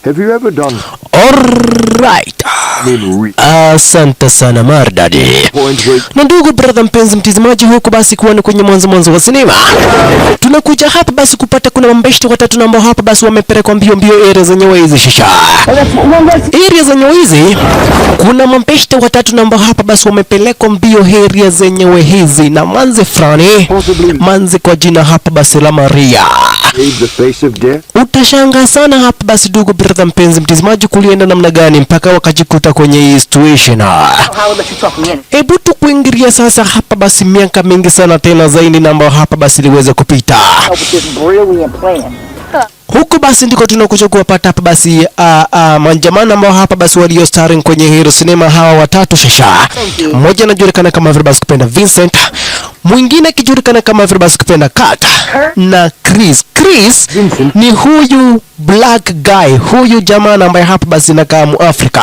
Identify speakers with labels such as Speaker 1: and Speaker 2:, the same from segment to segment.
Speaker 1: Have you ever done?
Speaker 2: Alright. Asante sana Mardadi. Na ndugu brother mpenzi mtazamaji, huku basi kuwa kwenye mwanzo wa sinema. Tunakuja hapa basi kupata kuna mambeshte watatu ambao hapa basi wamepelekwa mbio area zenyewe hizi shisha. Area zenyewe hizi kuna mambeshte watatu ambao hapa basi wamepelekwa mbio area zenyewe hizi na manzi fulani. Manzi kwa jina hapa basi la Maria. Utashanga sana hapa basi ndugu brother mpenzi mtazamaji, kulienda namna gani mpaka wakajikuta kwenye hii situation. Hebu tu kuingilia sasa hapa basi miaka mingi sana tena zaidi na ambao hapa basi liweza kupita. Huku basi ndiko tunakuja kuwapata hapa basi manjamana ambao hapa basi walio starring kwenye hero cinema hawa watatu shasha. Mmoja anajulikana kama vile basi kupenda Vincent, mwingine kijulikana kama vile basi kupenda Kat na Chris. Chris ni huyu black guy, huyu jamaa ambaye hapa basi anakaa Afrika.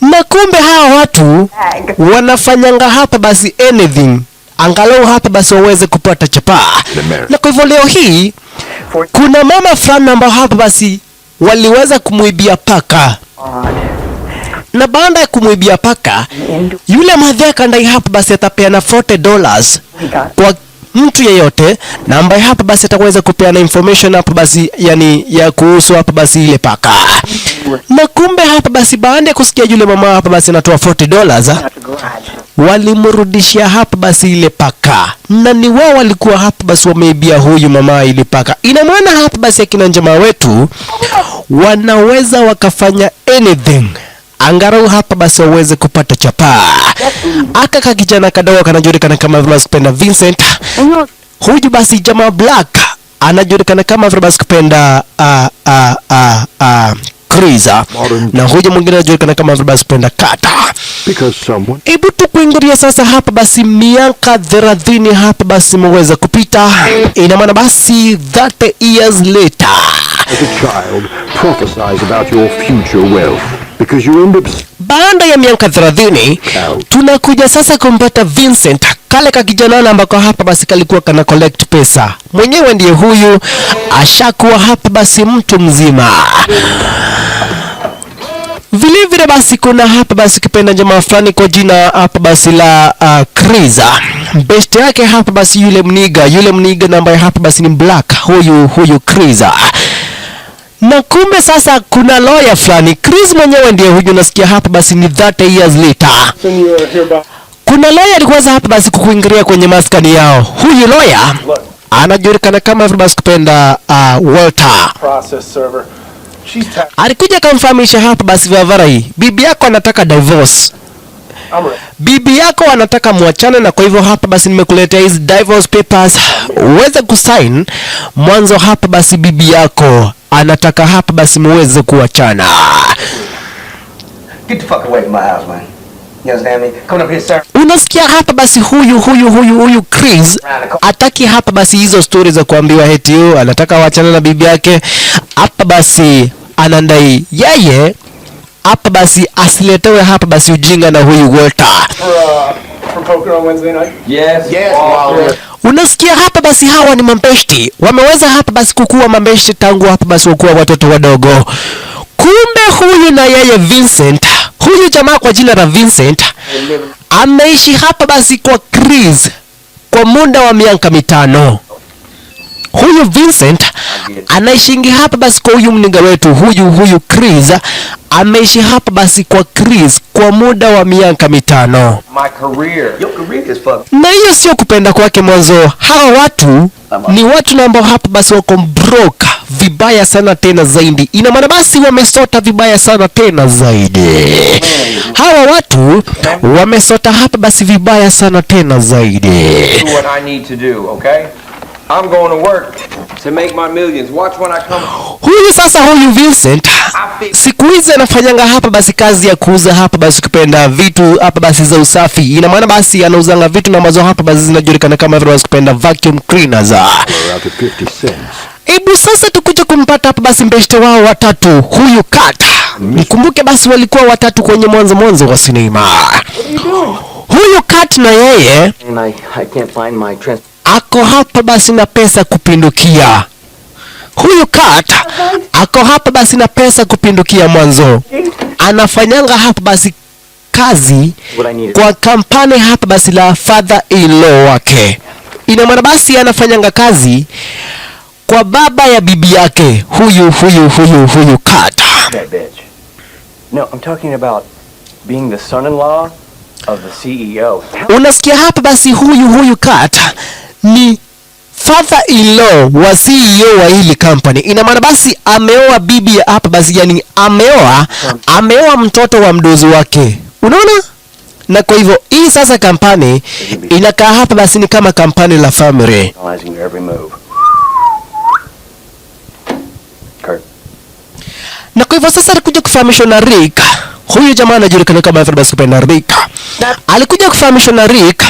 Speaker 2: Na kumbe hawa watu wanafanyanga hapa basi anything angalau hapa basi waweze kupata chapa. Na kwa hivyo leo hii kuna mama fulani ambao hapa basi waliweza kumuibia paka. Na baada ya kumuibia paka, yule madheka ndai hapa basi atapeana $40 kwa mtu yeyote na ambaye hapa basi ataweza kupeana information hapa basi yani ya kuhusu hapa basi ile paka. Na kumbe hapa basi baada ya kusikia yule mama hapa basi anatoa $40, walimrudishia hapa basi ile paka. Na ni wao walikuwa hapa basi wameibia huyu mama ile paka. Ina maana hapa basi akina jamaa wetu wanaweza wakafanya anything angarau hapa basi waweze kupata chapa. Aka kijana kadogo kanajulikana kama vile kupenda Vincent. Huyu basi jamaa black anajulikana kama vile basi kupenda Chris. Na huyu mwingine anajulikana kama vile basi kupenda Kata. Hebu tu kuingilia sasa hapa basi miaka 30 hapa basi mweza kupita. Ina maana basi 30 years later.
Speaker 1: As a child, prophesize about your future wealth. Because you end up...
Speaker 2: Baada ya miaka 30 tunakuja sasa kumpata Vincent, kale ka kijana ambako hapa basi kalikuwa kana collect pesa. Mwenyewe ndiye huyu ashakuwa hapa basi mtu mzima. Vile vile basi kuna hapa basi kipenda jamaa fulani kwa jina hapa basi la Chris. Best yake hapa basi yule mniga na ambaye hapa basi ni black, huyu Chris. Na kumbe sasa kuna lawyer fulani. Chris mwenyewe ndiye huyu nasikia hapa basi ni 30 years later. Kuna lawyer alikuwa hapa basi kukuingilia kwenye maskani yao. Huyu lawyer anajulikana kama vile basi kupenda Walter. Alikuja kumfahamisha hapa basi Vavarai, bibi yako anataka divorce. Bibi yako anataka muachane, na kwa hivyo hapa basi nimekuletea hizi divorce papers uweze kusign mwanzo. Hapa basi bibi yako anataka hapa basi muweze kuachana.
Speaker 3: Get the fuck away from my house, man. You understand me? Come up here, sir.
Speaker 2: Unasikia hapa basi huyu Chris ataki hapa basi hizo stories za kuambiwa heti anataka waachane na bibi yake. Hapa basi anandai yeye hapa basi asiletewe hapa basi ujinga na huyu Walter.
Speaker 4: For poker on Wednesday night?
Speaker 3: Yes.
Speaker 2: Unasikia hapa basi hawa ni mambeshti. Wameweza hapa basi kukua mambeshti tangu hapa basi wakuwa watoto wadogo. Kumbe huyu na yeye Vincent, huyu jamaa kwa jina la Vincent ameishi hapa basi kwa Chris kwa muda wa miaka 5. Huyu Vincent anaishingi hapa basi kwa huyu mninga wetu huyu Chris ameishi hapa basi kwa Chris kwa muda wa miaka 5.
Speaker 3: My career. Your career is fucked.
Speaker 2: Na hiyo sio kupenda kwake mwanzo. Hawa watu ni watu ambao hapa basi wako broke vibaya sana tena zaidi. Ina maana basi wamesota vibaya sana tena zaidi. Hawa watu wamesota hapa basi vibaya sana tena zaidi.
Speaker 3: Do what I need to do, okay? I'm going to work to make my millions. Watch when I come.
Speaker 2: Huyu Vincent siku hizi anafanyanga hapa basi kazi ya kuuza hapa basi kupenda vitu hapa basi za usafi. Ina maana basi anauzanga vitu na mazo hapa basi zinajulikana kama vile basi kupenda vacuum cleaners. Hebu sasa tukuje kumpata hapa basi mbeshte wao watatu, huyu Kat. Nikumbuke basi walikuwa watatu kwenye mwanzo wa sinema. Huyu Kat na yeye
Speaker 3: I can't find my
Speaker 2: ako hapa basi na pesa kupindukia. huyu Kat ako hapa basi na pesa kupindukia mwanzo. Anafanyanga hapa basi kazi kwa kampani hapa basi la father-in-law wake. Ina maana basi anafanyanga kazi kwa baba ya bibi yake huyu Kat.
Speaker 5: That bitch. No, I'm talking about being the son-in-law of the CEO.
Speaker 2: Unasikia hapa basi huyu Kat ni father-in-law wa CEO wa hili company. Ina maana basi ameoa bibi hapa basi, yani ameoa mtoto wa mdozi wake. Unaona? Na kwa hivyo hii sasa kampani inakaa hapa basi ni kama kampani la family.
Speaker 5: Analyzing your every move. Kurt.
Speaker 2: Na kwa hivyo sasa alikuja kufahamishwa na Rick. Huyu jamaa anajulikana kama basi kupenda Rick. Alikuja kufahamishwa na Rick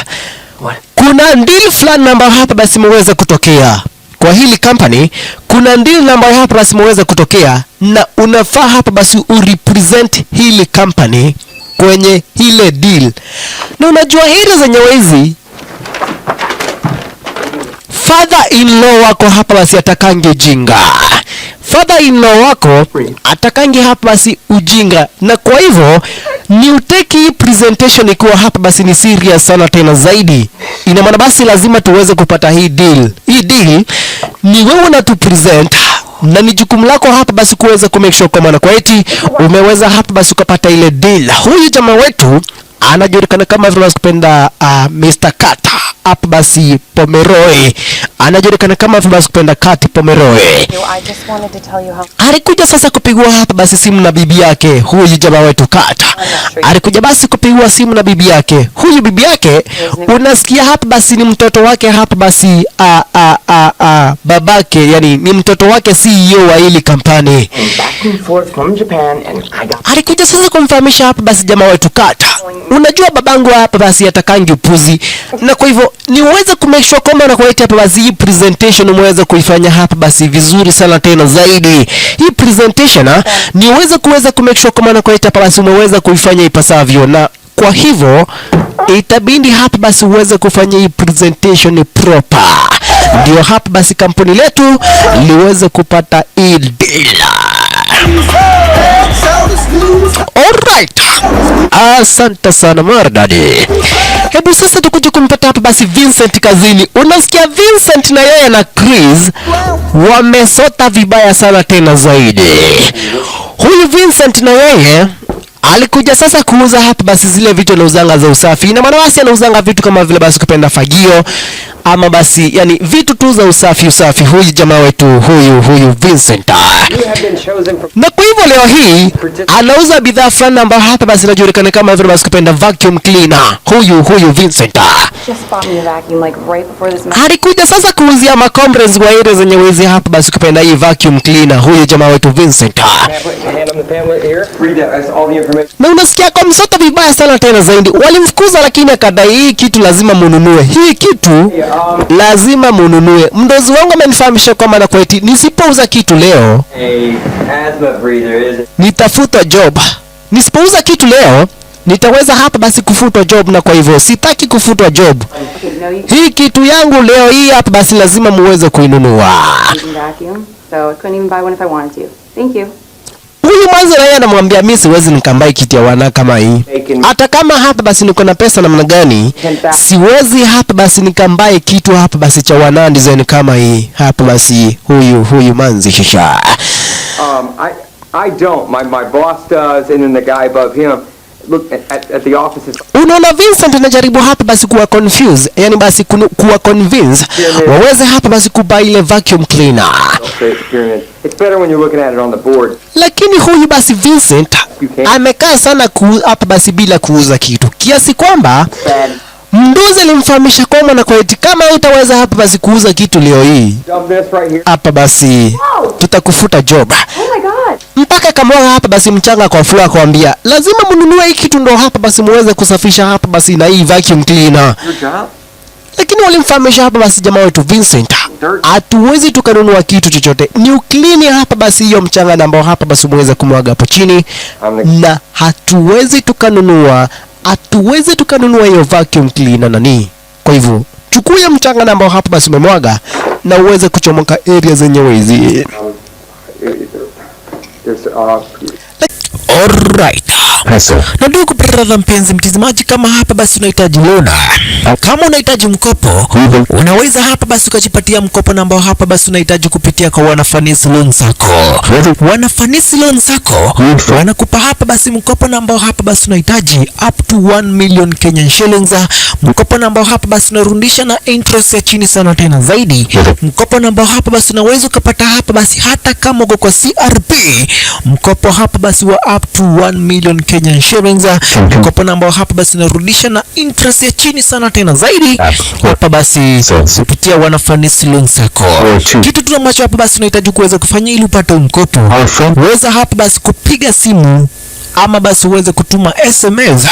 Speaker 2: kuna deal fulani ambayo hapa basi imeweza kutokea kwa hili company. Kuna deal ambayo hapa basi imeweza kutokea na unafaa hapa basi urepresent hili company kwenye ile deal. Na unajua hili zenyewe hizi father-in-law wako hapa basi atakange ujinga. Father-in-law wako atakange hapa basi ujinga, na kwa hivyo ni uteki hii presentation ikiwa hapa basi ni serious sana tena zaidi. Ina maana basi lazima tuweze kupata hii deal. Hii deal ni wewe na tu present, na ni jukumu lako hapa basi kuweza kumake sure kwa maana kwa eti umeweza hapa basi ukapata ile deal. Huyu jamaa wetu anajulikana kama vile kupenda Mr. Kat hapa basi Pomeroy. Anajulikana kama vile kupenda Kat Pomeroy.
Speaker 6: I just wanted to tell you how
Speaker 2: Alikuja sasa kupigwa hapa basi simu na bibi yake huyu jamaa wetu Kat. Alikuja basi kupigwa simu na bibi yake. Huyu bibi yake unasikia hapa basi ni mtoto wake hapa basi babake, yani ni mtoto wake CEO wa hili kampani.
Speaker 5: Back and forth from Japan and I got...
Speaker 2: Alikuja sasa kumfahamisha hapa basi jamaa wetu Kat. Unajua babangu hapa basi atakangi upuzi, na kwa hivyo niweze kumake sure kwamba na kuweka hapa basi hii presentation umeweza kuifanya hapa basi vizuri sana tena zaidi. Hii presentation niweze kumake sure kwamba na kuweka hapa basi umeweza kuifanya ipasavyo, na kwa hivyo itabidi hapa basi uweze kufanya hii presentation proper, ndio hapa basi kampuni letu liweze kupata hii deal. Alright. Asante sana maridadi. Hebu sasa tukuje kumpata hapa basi Vincent kazini. Unasikia Vincent na yeye na Chris wamesota vibaya sana tena zaidi. Huyu Vincent na yeye alikuja sasa kuuza hapa basi zile vitu na uzanga za usafi. Ina maana basi anauzanga vitu kama vile basi kupenda fagio ama basi yani vitu tu za usafi. Huyu jamaa wetu huyu Vincent. Na kwa hivyo leo hii anauza bidhaa fulani ambayo hapa basi inajulikana kama vile basi kupenda vacuum cleaner. Huyu Vincent
Speaker 6: just bought me a vacuum like right before this
Speaker 2: alikuja sasa kuuzia makompress kwa ile zenye wezi hapa basi kupenda hii vacuum cleaner. Huyu jamaa wetu Vincent. Na unasikia kwa msoto vibaya sana tena zaidi. Walimfukuza lakini akadai hii kitu lazima mununue. Hii kitu lazima mununue. Mdozi wangu amenifahamisha kwamba na kweti nisipouza kitu leo nitafutwa job. Nisipouza kitu leo nitaweza hapa basi kufutwa job, na kwa hivyo sitaki kufutwa job. Hii kitu yangu leo hii hapa basi lazima muweze kuinunua.
Speaker 6: vacuum, so I couldn't even buy one if I wanted to. Thank you.
Speaker 2: Huyu mwanzo yeye anamwambia mimi siwezi nikambai kitu ya wana kama hii. Hata kama hapa basi niko na pesa namna gani, siwezi hapa basi nikambai kitu hapa basi cha wana design kama hii. Hapa basi huyu manzi shisha.
Speaker 3: I don't. My boss does, and then the guy above him. Look at the offices.
Speaker 2: Unaona Vincent anajaribu hapa basi kuwa confuse, yani basi kuwa convince waweze hapa basi kubai ile vacuum cleaner.
Speaker 3: It's better when you're looking at it on the board.
Speaker 2: Lakini huyu basi Vincent amekaa sana hapa basi bila kuuza kitu, kiasi kwamba mdozi alimfahamisha kwamba na kwa eti kama utaweza hapa basi kuuza kitu leo hii hapa basi tutakufuta job.
Speaker 6: Oh my god.
Speaker 2: Mpaka kama hapa basi mchanga kwa floor akwambia lazima mnunue hiki kitu ndo hapa basi muweze kusafisha hapa basi na hii vacuum cleaner. Lakini walimfahamisha hapa basi jamaa wetu Vincent, hatuwezi tukanunua kitu chochote, ni uklini hapa basi hiyo mchanga ambao hapa basi muweze kumwaga hapo chini, na hatuwezi tukanunua hiyo vacuum cleaner nani. Kwa hivyo chukua mchanga ambao hapa basi umemwaga na uweze kuchomoka area zenyewe hizi. Alright. Na ndugu brother mpenzi mtazamaji, kama hapa basi unahitaji loan, kama unahitaji mkopo, unaweza hapa basi ukajipatia mkopo ambao hapa basi unahitaji kupitia kwa Wanafanisi Loan Sacco. Wanafanisi Loan Sacco wanakupa hapa basi mkopo ambao hapa basi unahitaji up to 1 million Kenyan shillings. Mkopo ambao hapa basi unarudisha na interest ya chini sana tena zaidi. Mkopo ambao hapa basi unaweza kupata hapa basi hata kama uko kwa CRB. Mkopo hapa basi wa up to 1 million Kenyan shillings. Mkopo ambao hapa basi unarudisha na interest ya chini sana tena zaidi. Hapa basi kupitia Wanafanisi Loan Sacco. Kitu tu ambacho hapa basi unahitaji kuweza kufanya ili upate mkopo, uweza hapa basi kupiga simu ama basi uweze kutuma SMS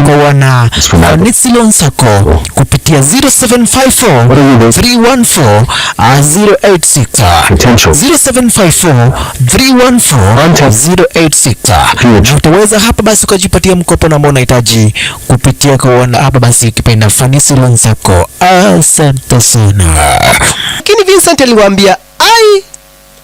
Speaker 2: kwa Wanafanisi Loan Sacco kupitia 0754 314 086 0754 314 utaweza hapa basi ukajipatia mkopo ambao unahitaji kupitia kwa hapa basi ukipenda Fanisi Loan Sacco. Asante sana. Lakini Vincent aliwaambia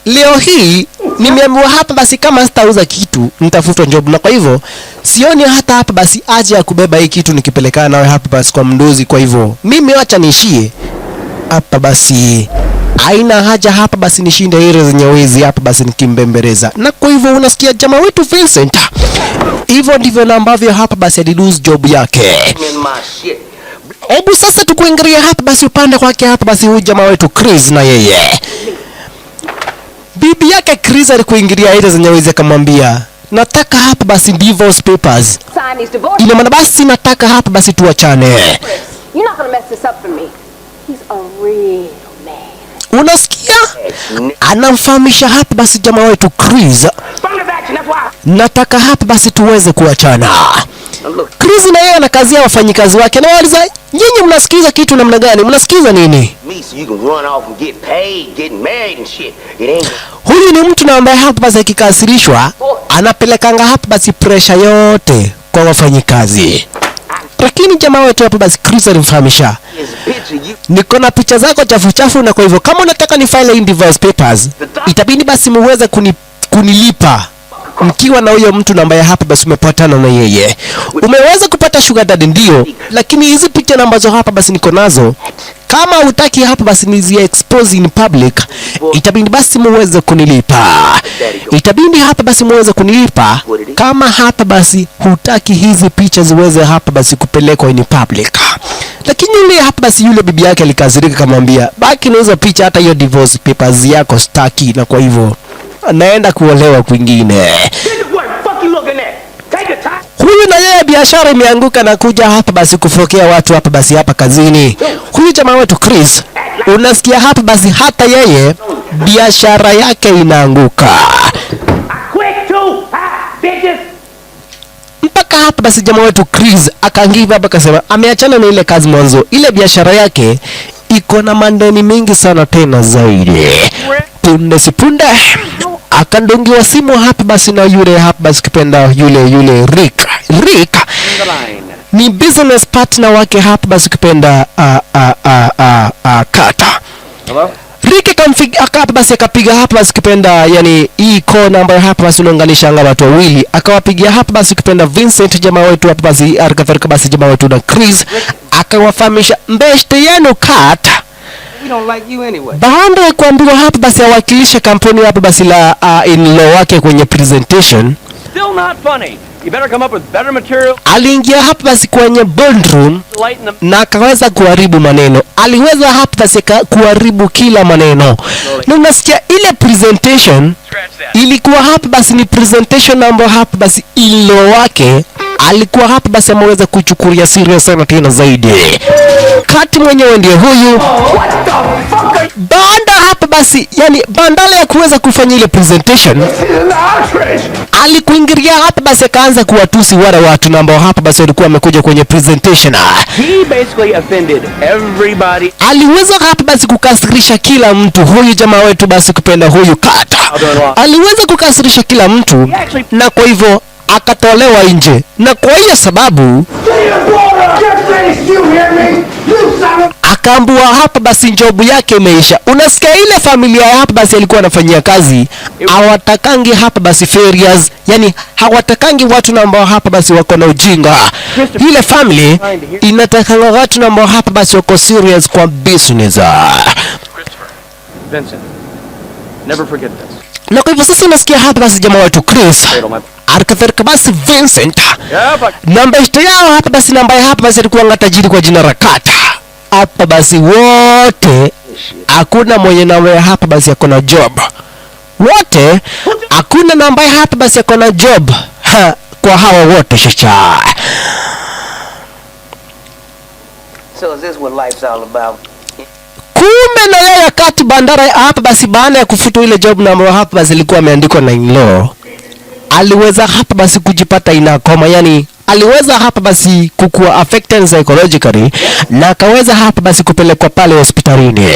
Speaker 2: leo hii nimeambiwa hapa basi kama sitauza kitu nitafutwa job, na kwa hivyo sioni hata hapa basi aje ya kubeba hii kitu nikipelekana nawe hapa basi kwa mdozi. Kwa hivyo mimi acha niishie hapa basi, haina haja hapa basi nishinde ile zenye wezi hapa basi nikimbembeleza. Na kwa hivyo unasikia jamaa wetu Vincent, hivyo ndivyo ambavyo hapa basi alilose job yake. Hebu sasa tukuangalia hapa basi upande kwake hapa basi huyu jamaa wetu Chris, na yeye bibi yake Chris alikuingilia ile zenye wezi akamwambia nataka hapa basi divorce papers. Ina maana basi nataka hapa basi tuachane.
Speaker 6: You're not gonna mess this up for me. He's a real man.
Speaker 2: Unasikia? Anamfahamisha hapa basi jamaa wetu Chris, nataka hapa basi tuweze kuachana. Chris na yeye anakazia wafanyikazi wake na waliza, nyinyi mnasikiza kitu namna gani? Mnasikiza nini? Huyu ni mtu na ambaye hapa basi akikasirishwa anapelekanga hapa basi pressure yote kwa wafanyikazi. Lakini jamaa wetu hapa basi Chris alimfahamisha, niko na picha zako chafu chafu, na kwa hivyo kama unataka ni file in divorce papers itabidi basi muweze kunilipa mkiwa na huyo mtu ambaye hapa basi umepatana na yeye. Umeweza kupata sugar daddy ndio, lakini hizi picha ambazo hapa basi niko nazo, kama hutaki hapa basi nizi expose in public, itabidi basi muweze kunilipa. Itabidi hapa basi muweze kunilipa kama hapa basi hutaki hizi picha ziweze hapa basi kupelekwa in public. Lakini yule hapa basi yule bibi yake alikazirika kamwambia, baki na hizo picha, hata hiyo divorce papers yako staki, na kwa hivyo anaenda kuolewa kwingine. Huyu na yeye biashara imeanguka na kuja hapa basi kufokea watu hapa basi hapa kazini. Huyu jamaa wetu Chris, unasikia hapa basi hata yeye biashara yake inaanguka. Mpaka hapa basi jamaa wetu Chris akaangiva hapa akasema ameachana na ile kazi mwanzo. Ile biashara yake iko na mandeni mengi sana tena zaidi. Punde sipunde akandungiwa simu hapa basi na yule hapa basi kipenda yule Rick ni business partner wake hapa basi kipenda Kata.
Speaker 4: Hello?
Speaker 2: Rick hapa basi akapiga hapa basi kipenda yani hii kona ambayo hapa basi unaunganisha anga watu wawili, akawapigia hapa basi kipenda Vincent jamaa wetu hapa basi arikaferika basi jamaa wetu na Chris, akawafahamisha mbeshte yenu Kata baada ya kuambiwa hapa basi awakilishe kampuni hapa basi la in-law wake kwenye presentation.
Speaker 5: Still not funny. You better come up with better material.
Speaker 2: Aliingia hapa basi kwenye boardroom na akaweza kuharibu maneno. Aliweza hapa basi kuharibu kila maneno. Na unasikia ile presentation ilikuwa hapa basi ni presentation ambayo hapa basi in-law wake alikuwa hapa basi ameweza kuchukulia serious sana tena zaidi. Kati mwenyewe ndiye huyu. Baada hapa basi yani bandala ya kuweza kufanya ile presentation, alikuingilia hapa basi akaanza kuwatusi wale watu ambao hapa basi walikuwa wamekuja kwenye presentation.
Speaker 5: He basically offended everybody.
Speaker 2: Aliweza hapa basi kukasirisha kila mtu. Huyu jamaa wetu basi kupenda huyu Kata aliweza kukasirisha kila mtu, na kwa hivyo akatolewa nje. Na kwa hiyo sababu akaambua hapa basi job yake imeisha. Unasikia ile familia hapa basi alikuwa anafanyia kazi, hawatakangi hapa basi failures, yani hawatakangi watu ambao hapa basi wako na ujinga. Ile family inatakanga watu ambao hapa basi wako serious kwa business.
Speaker 5: Vincent, never forget this.
Speaker 2: Na kwa hivyo sasa unasikia hapa basi jamaa wetu Chris alikadhalika basi Vincent namba ishte yao hapa basi namba hapa basi alikuwa ngatajiri kwa jina Rakata. Hapa basi wote hakuna mwenye namba hapa basi yako na job. Wote hakuna namba hapa basi yako na job. Kwa hawa wote shasha.
Speaker 7: So is this what life's all about?
Speaker 2: Kumbe na yeye kati bandara hapa basi baada ya kufuta ile job na hapa basi ilikuwa imeandikwa na in-law, aliweza hapa basi kujipata inakoma, yani aliweza hapa basi kukua affected psychologically na akaweza hapa basi kupelekwa pale hospitalini.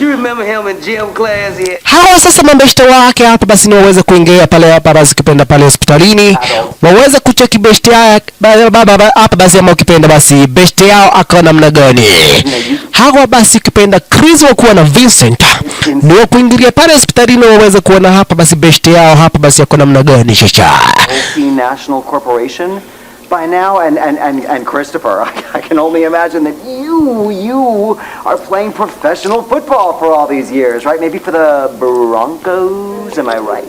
Speaker 7: You remember him in gym class yet?
Speaker 2: Hawa sasa mabeshte wake hapa basi ni waweze kuingia pale hapa basi kipenda pale hospitalini, waweze kucheki beshte yake baba hapa basi ama ukipenda basi beshte yao akawa namna gani. Hawa basi kipenda Chris wakuwa na Vincent ni wa kuingilia pale hospitalini waweze kuona hapa basi beshte yao hapa basi yako namna gani shasha.
Speaker 5: OP National Corporation by now, and Christopher, I can only imagine that you are playing professional football for all these years, right? Maybe for the Broncos, am I right?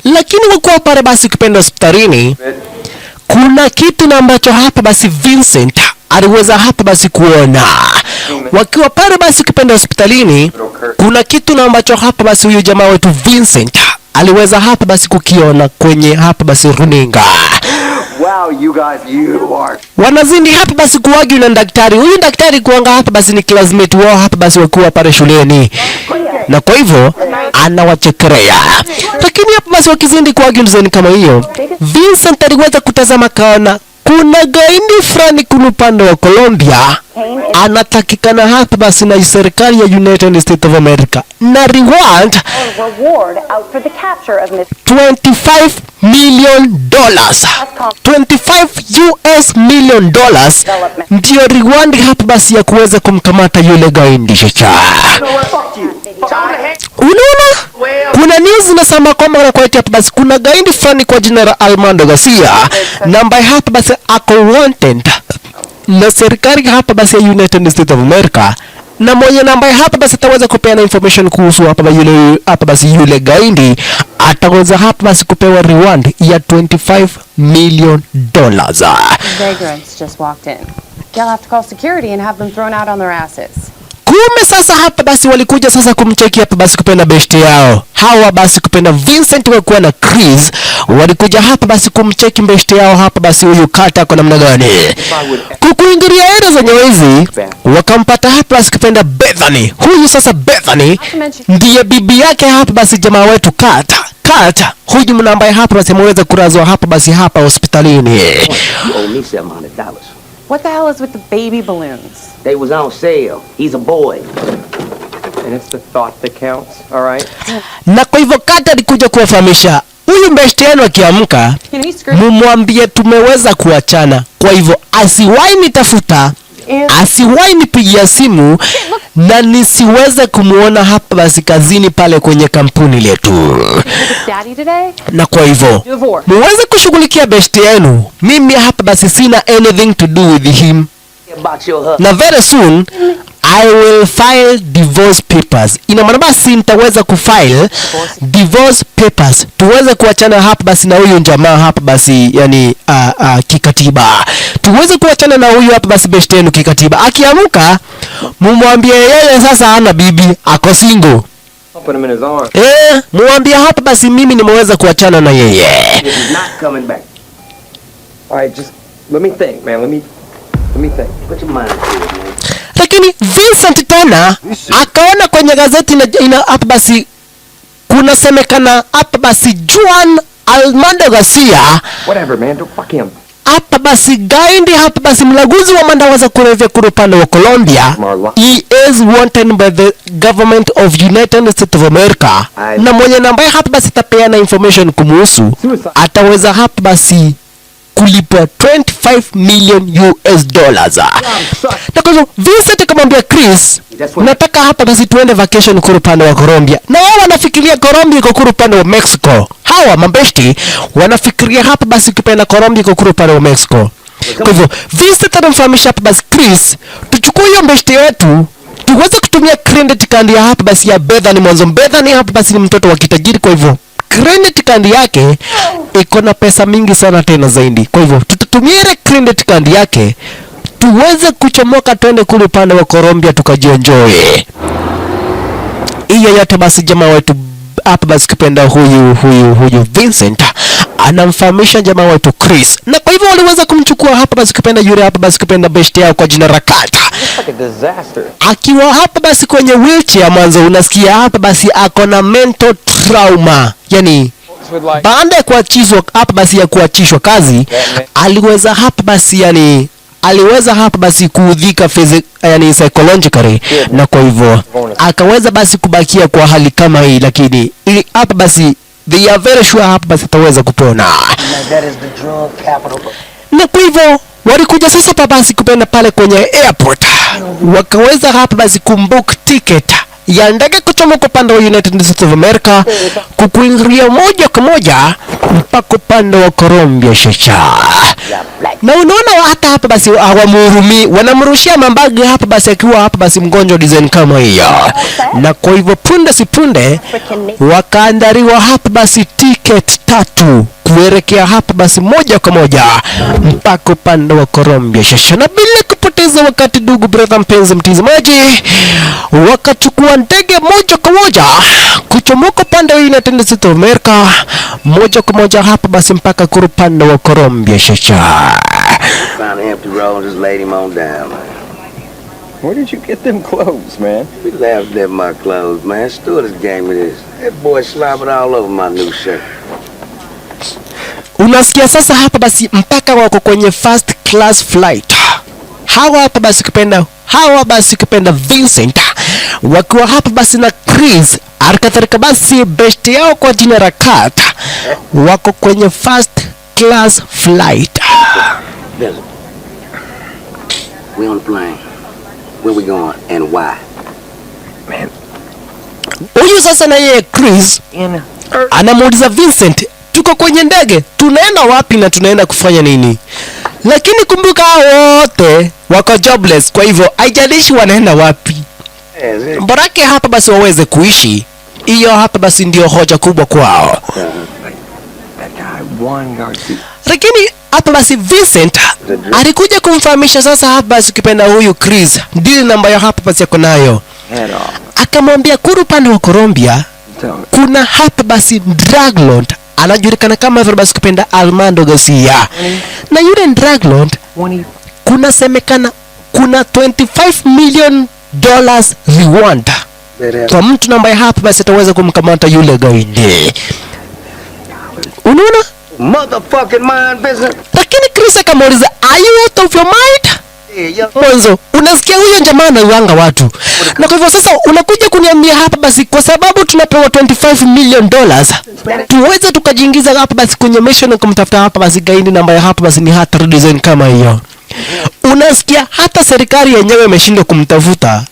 Speaker 2: Lakini wakuwa pale basi kipenda hospitalini kuna kitu na ambacho hapa basi Vincent aliweza hapa basi kuona. Wakiwa pale basi kipenda hospitalini kuna kitu na ambacho hapa basi huyu jamaa wetu Vincent aliweza hapa basi kukiona kwenye hapa basi runinga.
Speaker 5: Wow, you guys, you are...
Speaker 2: Wanazindi hapa basi kuwagi na daktari. Huyu daktari kuanga hapa basi ni classmate wao hapa basi wakiwa pale shuleni. Na kwa hivyo anawachekelea. Lakini hapa basi wakizindi kuwagi mzeni kama hiyo, Vincent aliweza kutazama kaona kuna gaindi fulani kuna upande wa Colombia anatakikana hapa basi na serikali ya United States of America na reward
Speaker 6: out for the capture of Miss
Speaker 2: $25 million. 25 US million dollars ndio reward hapa basi ya kuweza kumkamata yule gaindi shaka. Unaona? Kuna news inasema kwamba na kwa hapa basi kuna gaindi fulani kwa jina la Armando Garcia namba hapa basi ako wanted na serikali hapa basi ya United States of America, na mwenye namba hapa basi ataweza kupeana information kuhusu hapa basi yule gaindi ataweza hapa basi kupewa reward ya $25 million.
Speaker 8: Vagrants just walked in. You'll have to call security and have them thrown out on their asses.
Speaker 2: Kume sasa hapa basi walikuja sasa kumcheki hapa basi kupenda beshte yao. Hawa basi kupenda Vincent wakuwa na Chris walikuja hapa basi kumcheki beshte yao hapa basi huyu Kata kwa namna gani. Kukuingilia ere zenye hizi wakampata hapa basi kupenda Bethany. Huyu sasa Bethany ndiye bibi yake hapa basi jamaa wetu Kata. Huyu mnambaye hapa basi ameweza kurazwa hapa basi hapa hospitalini.
Speaker 7: You owe me $700.
Speaker 8: What the hell is with the baby balloons?
Speaker 7: They was on sale. He's a boy.
Speaker 3: And it's the thought that counts, all right?
Speaker 2: Na kwa hivyo Kata alikuja kuwafahamisha huyu mbeshte yenu akiamka mumwambie tumeweza kuachana. Kwa hivyo asiwahi nitafuta, asiwahi nipigia simu na nisiweze kumuona hapa basi kazini pale kwenye kampuni letu. Na kwa hivyo muweze kushughulikia beshte yenu. Mimi hapa basi sina anything to do with him. Na very soon I will file divorce papers. Ina maana basi nitaweza kufile divorce papers tuweze kuachana hapa basi na huyu jamaa hapa basi yani kikatiba. Tuweze kuachana na huyu hapa basi beshte yenu kikatiba. Akiamka mumwambie yeye sasa hana bibi, ako single.
Speaker 3: Put him in his arms.
Speaker 2: Muambie hapa basi mimi nimeweza kuachana na yeye.
Speaker 7: He's not coming back.
Speaker 3: All right, just let me think, man. Let me think.
Speaker 7: Put your mind to it, man.
Speaker 2: Lakini Vincent tena akaona kwenye gazeti ina hapa basi kuna semekana hapa basi Juan Armando Garcia.
Speaker 3: Whatever, man. Don't fuck him.
Speaker 2: Hapa basi gaindi hapa basi mlaguzi wa mandawa za kulevya kwa upande wa Colombia. He is wanted by the government of United States of America. Na mwenye namba hapa basi tapeana information kumuhusu ataweza hapa basi kulipwa 25 million US dollars. Na kwa hivyo Vincent akamwambia Chris, nataka hapa basi tuende vacation kule upande wa Colombia. Na wao wanafikiria Colombia iko kule upande wa Mexico. Hawa mabeshti wanafikiria hapa basi ukipenda Colombia iko kule upande wa Mexico. Kwa hivyo Vincent anamfahamisha hapa basi Chris, tuchukue hiyo beshti yetu tuweze kutumia credit card ya hapa basi ya Bethany. Mwanzo Bethany hapa basi ni mtoto wa kitajiri, kwa hivyo credit card yake iko na pesa mingi sana tena zaidi. Kwa hivyo tutatumia ile credit card yake tuweze kuchomoka twende kule upande wa Colombia tukajienjoy. Hiyo yote basi jamaa wetu hapa basi kipenda huyu Vincent anamfahamisha jamaa wetu Chris, na kwa hivyo waliweza kumchukua hapa basi kipenda yule hapa basi kipenda best yao kwa jina Rakata. Akiwa hapa basi kwenye wheelchair, mwanzo unasikia hapa basi ako na mental trauma, yani baada ya kuachishwa hapa basi ya kuachishwa kazi aliweza hapa basi kuudhika yani psychologically, na kwa hivyo akaweza basi kubakia kwa hali kama hii, lakini ili hapa basi they are very sure hapa basi ataweza kupona. Na kwa hivyo walikuja sasa hapa basi kupenda pale kwenye airport, wakaweza hapa basi kumbook ticket ya ndege kuchomoka upande wa United States of America kukuingia moja kwa moja mpaka upande wa Colombia shasha. Na unaona hata hapa basi hawamhurumii, wanamrushia mambagi hapa basi akiwa hapa basi mgonjwa design kama hiyo. Na kwa hivyo punde si punde wakaandaliwa hapa basi ticket 3 kuelekea hapa basi moja kwa moja mpaka upande wa Colombia shasha. Na bila kupoteza wakati, ndugu brother mpenzi mtazamaji, wakachukua ndege moja kwa moja kuchomoka upande wa United States of America moja kwa moja hapa basi mpaka upande wa Colombia shasha.
Speaker 7: Found an empty road, just laid him on down, man.
Speaker 4: Where did you get them clothes, man?
Speaker 7: We laughed at my clothes, man. Stewardess gave me this. That boy slobbered all over my new shirt.
Speaker 2: Unasikia sasa hapa basi mpaka wako kwenye first class flight. Hawa basi kupenda Vincent wakiwa hapa basi na Chris, alikadhalika basi best yao kwa jina Rakat wako kwenye first class flight.
Speaker 7: Visit. We on the plane. Where we going and why?
Speaker 4: Man.
Speaker 2: Huyu sasa na yeye Chris anamuuliza Vincent, tuko kwenye ndege, tunaenda wapi na tunaenda kufanya nini? Lakini kumbuka wote wako jobless, kwa hivyo haijalishi wanaenda wapi, mborake hapa basi waweze kuishi. Hiyo hapa basi ndio hoja kubwa kwao. Lakini hapa basi Vincent alikuja kumfahamisha sasa hapa basi ukipenda huyu Chris deal namba ya hapa basi yako nayo. Akamwambia kuru upande wa Colombia kuna hapa basi drug lord anajulikana kama vile basi kupenda Armando Garcia. Na yule drug lord kuna semekana kuna $25 million reward kwa mtu namba ya hapa basi ataweza kumkamata yule gaidi. Unaona?
Speaker 7: Motherfucking mind business.
Speaker 2: Lakini Chris akamuuliza, are you out of your mind? Mwanzo unasikia huyo jamaa anauanga watu, na kwa hivyo sasa unakuja kuniambia hapa basi kwa sababu tunapewa $25 million tuweze tukajiingiza hapa basi kwenye mission na kumtafuta hapa basi gaidi namba ya hapa basi ni hatari design kama hiyo. Unasikia hata serikali yenyewe imeshindwa kumtafuta,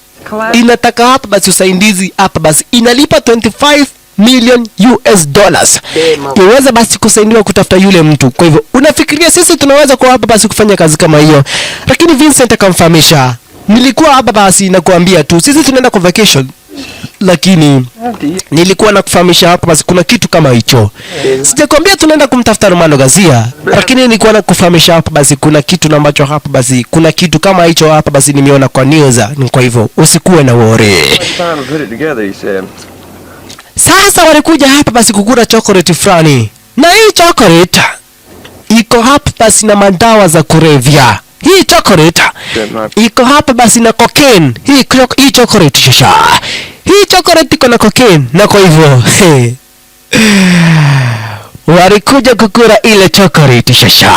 Speaker 2: inataka hapa basi usaidizi hapa basi inalipa $25 million iweza basi kusaidiwa kutafuta yule mtu. Kwa hivyo unafikiria sisi tunaweza kwa hapa basi kufanya kazi kama hiyo? Lakini Vincent akamfahamisha, nilikuwa hapa basi nakuambia tu sisi tunaenda kwa vacation, lakini nilikuwa nakufahamisha hapa basi kuna kitu kama hicho. Sijakwambia tunaenda kumtafuta Armando Garcia, lakini nilikuwa nakufahamisha hapa basi kuna kitu ambacho hapa basi kuna kitu kama hicho hapa basi nimeona kwa news. Kwa hivyo usikuwe na worry. Sasa walikuja hapa basi kukula chocolate fulani, na hii chocolate iko hapa basi na madawa za kulevya. Hii chocolate iko hapa basi na cocaine. Hii chocolate shasha, hii chocolate iko na cocaine, na kwa hivyo walikuja kukula ile chocolate shasha.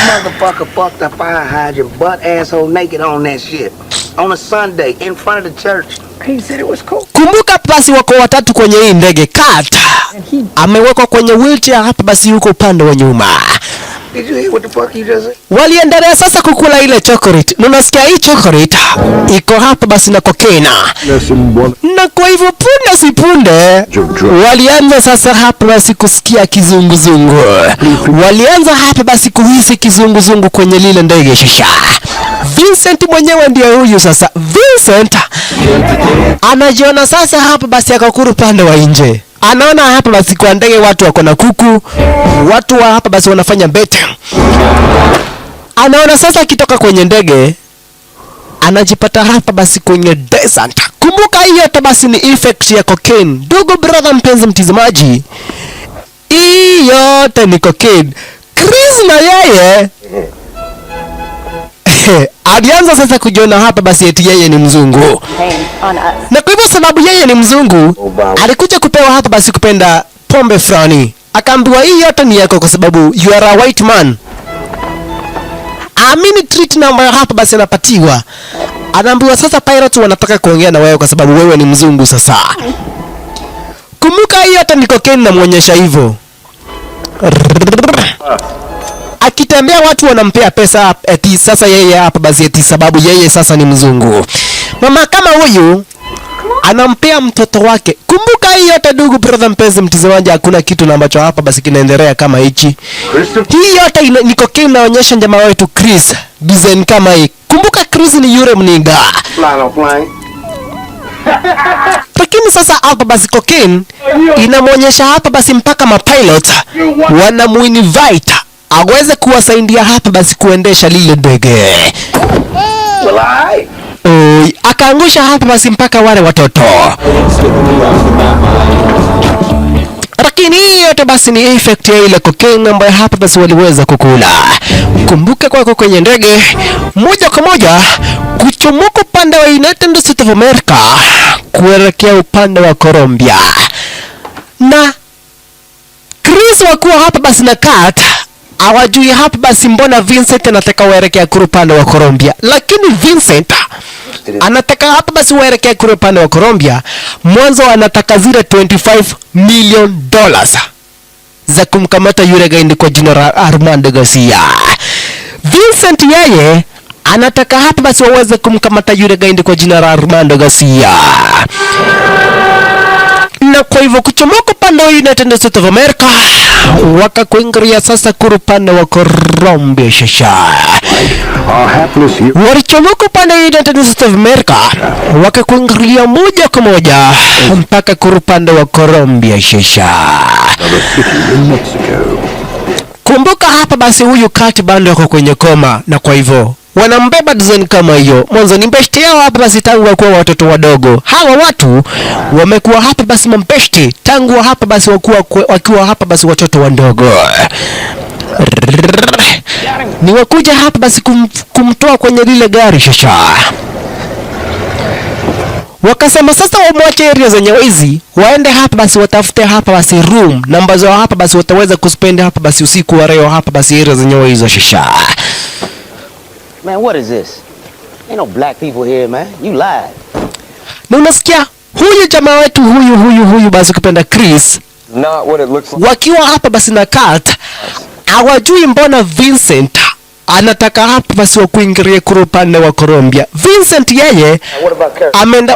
Speaker 7: Motherfucker fucked a fire hydrant, butt asshole naked on that shit on a Sunday in front of the church.
Speaker 4: He said it was cool.
Speaker 2: Kumbuka basi wako watatu kwenye hii ndege. Kat amewekwa kwenye wheelchair hapa basi yuko upande wa nyuma.
Speaker 7: Did you hear what the fuck you just said?
Speaker 2: Waliendelea sasa kukula ile chocolate. Na unasikia hii chocolate iko hapa basi na cocaine.
Speaker 1: Lesson one.
Speaker 2: Na kwa hivyo punde si punde walianza sasa hapa basi kusikia kizunguzungu. Walianza hapa basi kuhisi kizunguzungu kwenye lile ndege shasha. Vincent mwenyewe ndiye huyu sasa. Vincent anajiona sasa hapa basi akakuru pande wa nje. Anaona hapa basi kwa ndege watu wako na kuku. Watu wa hapa basi wanafanya bet. Anaona sasa akitoka kwenye ndege anajipata hapa basi kwenye desert. Kumbuka hiyo hata basi ni effect ya cocaine. Ndugu brother mpenzi mtazamaji, hii yote ni cocaine. Chris na yeye alianza sasa kujiona hapa basi eti yeye ni mzungu. Na kwa hivyo sababu yeye ni mzungu, alikuja kupewa hapa basi kupenda pombe fulani. Akaambiwa hii yote ni yako kwa sababu you are a white man. Amini treat na ambayo hapa basi anapatiwa. Anaambiwa sasa pirates wanataka kuongea na wewe kwa sababu wewe ni mzungu sasa. Kumbuka hii yote ni cocaine na muonyesha hivyo. Akitembea watu wanampea pesa eti sasa yeye hapa basi eti sababu yeye sasa ni mzungu. Mama kama huyu anampea mtoto wake. Kumbuka hii yote ndugu brother mpenzi mtazamaji, hakuna kitu na ambacho hapa basi kinaendelea kama hichi. Hii yote ni cocaine inaonyesha jamaa wetu Chris design kama hii. Kumbuka Chris ni yule mninga. Lakini sasa hapa basi cocaine inamuonyesha hapa basi mpaka mapilot wanamuinvite aweze kuwasaidia hapa basi kuendesha lile ndege. Akaangusha hapa basi mpaka wale watoto. Lakini hii yote basi ni effect ya ile cocaine ambayo hapa basi waliweza kukula. Kumbuka kwako kwenye ndege moja kwa moja kuchomoka upande wa United States of America kuelekea upande wa Colombia. Na Chris wakuwa hapa basi na Kat hawajui hapa basi mbona Vincent anataka waelekea kule upande wa Colombia. Lakini Vincent anataka hapa basi waelekea kule upande wa Colombia. Mwanzo anataka zile $25 million za kumkamata yule gaindi kwa jina la Armando Garcia. Vincent yeye anataka hapa basi waweze kumkamata yule gaindi kwa jina la Armando Garcia. Na kwa hivyo kuchomoka upande wa United States of America wakakuingilia sasa kuru upande wa Colombia shasha. Walichomoka upande wa United States of America wakakuingilia moja kwa moja mpaka kuru upande wa Colombia shasha. Kumbuka hapa basi huyu Kat bando yako kwenye koma, na kwa hivyo wanambeba design kama hiyo. Mwanzo ni mbeshte yao hapa basi tangu wakuwa watoto wadogo. Hawa watu wamekuwa hapa basi mbeshte tangu hapa basi wakiwa hapa basi watoto wadogo. Ni wakuja hapa basi kumtoa kwenye lile gari shasha. Wakasema sasa wamwache area zenye wizi waende hapa basi watafute hapa basi room na ambazo hapa basi wataweza kuspend hapa basi usiku wa leo hapa basi area zenye wizi shasha.
Speaker 7: Man, what is this? Ain't no black people here, man. You lied.
Speaker 2: Na unasikia huyu jamaa wetu huyu basi kupenda Chris.
Speaker 3: Not what it looks like.
Speaker 2: Wakiwa hapa basi na Kat hawajui mbona Vincent anataka hapa basi wa kuingiria kule upande wa Colombia. Vincent yeye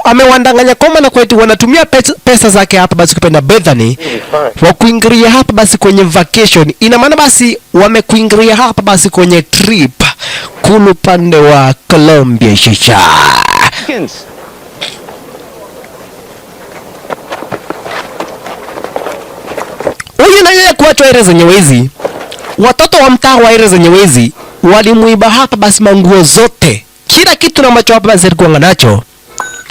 Speaker 2: amewandanganya koma na kwetu wanatumia pesa zake hapa basi kupenda Bethany wa kuingiria hapa basi kwenye vacation. Ina maana basi wamekuingiria hapa basi kwenye trip kule upande wa Colombia shisha. Huyu na yeye kuachwa ere zenye wezi. Watoto wa mtaa wa ere zenye wezi walimuiba hapa basi manguo zote. Kila kitu na macho hapa basi alikuwa nacho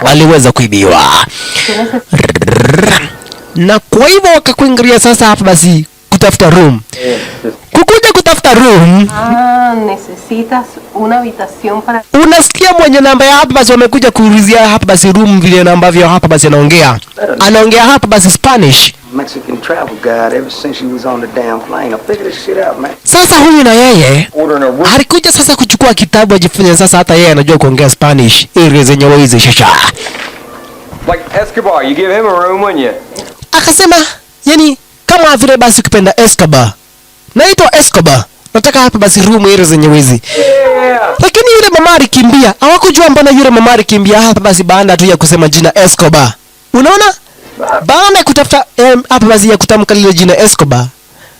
Speaker 2: waliweza kuibiwa. Na kwa hivyo wakakuingilia sasa hapa basi kutafuta room. Kukuja kutafuta room.
Speaker 6: Necesitas una habitación para...
Speaker 2: Unasikia mwenye namba ya hapa basi wamekuja kuulizia hapa basi room vile na ambavyo hapa basi anaongea. Anaongea hapa basi Spanish.
Speaker 7: Mexican travel guide ever since she was on the damn plane. I figured this shit out, man.
Speaker 2: Sasa huyu na yeye alikuja sasa kuchukua kitabu ajifunze sasa hata yeye anajua kuongea Spanish. Area zenye wizi shasha.
Speaker 3: Like Escobar, you give him a room, wouldn't you?
Speaker 2: Akasema, yani kama vile basi ukipenda Escobar. Naitwa Escobar. nataka hapa basi room area zenye wezi. Lakini yule mama alikimbia. Hawakujua mbona yule mama alikimbia hapa basi baada tu ya kusema jina Escobar. Unaona? Baada ya kutafuta hapa basi ya kutamka lile jina Escobar.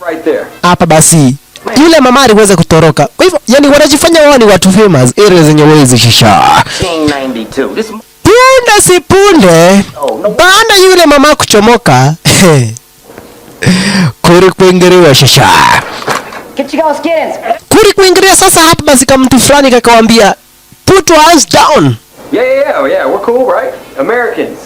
Speaker 3: Right there.
Speaker 2: Hapa basi yule mama aliweza kutoroka. Kwa hivyo yani wanajifanya wao ni watu famous area zenye wezi shisha.
Speaker 7: King 92. This
Speaker 2: Punde si punde baada yule mama kuchomoka kuri kuingiliwa shisha.
Speaker 6: Get you guys skins.
Speaker 2: Kuri kuingilia sasa hapa basi kama mtu fulani kakawambia put your hands down.
Speaker 3: Yeah, we're cool, right? Americans.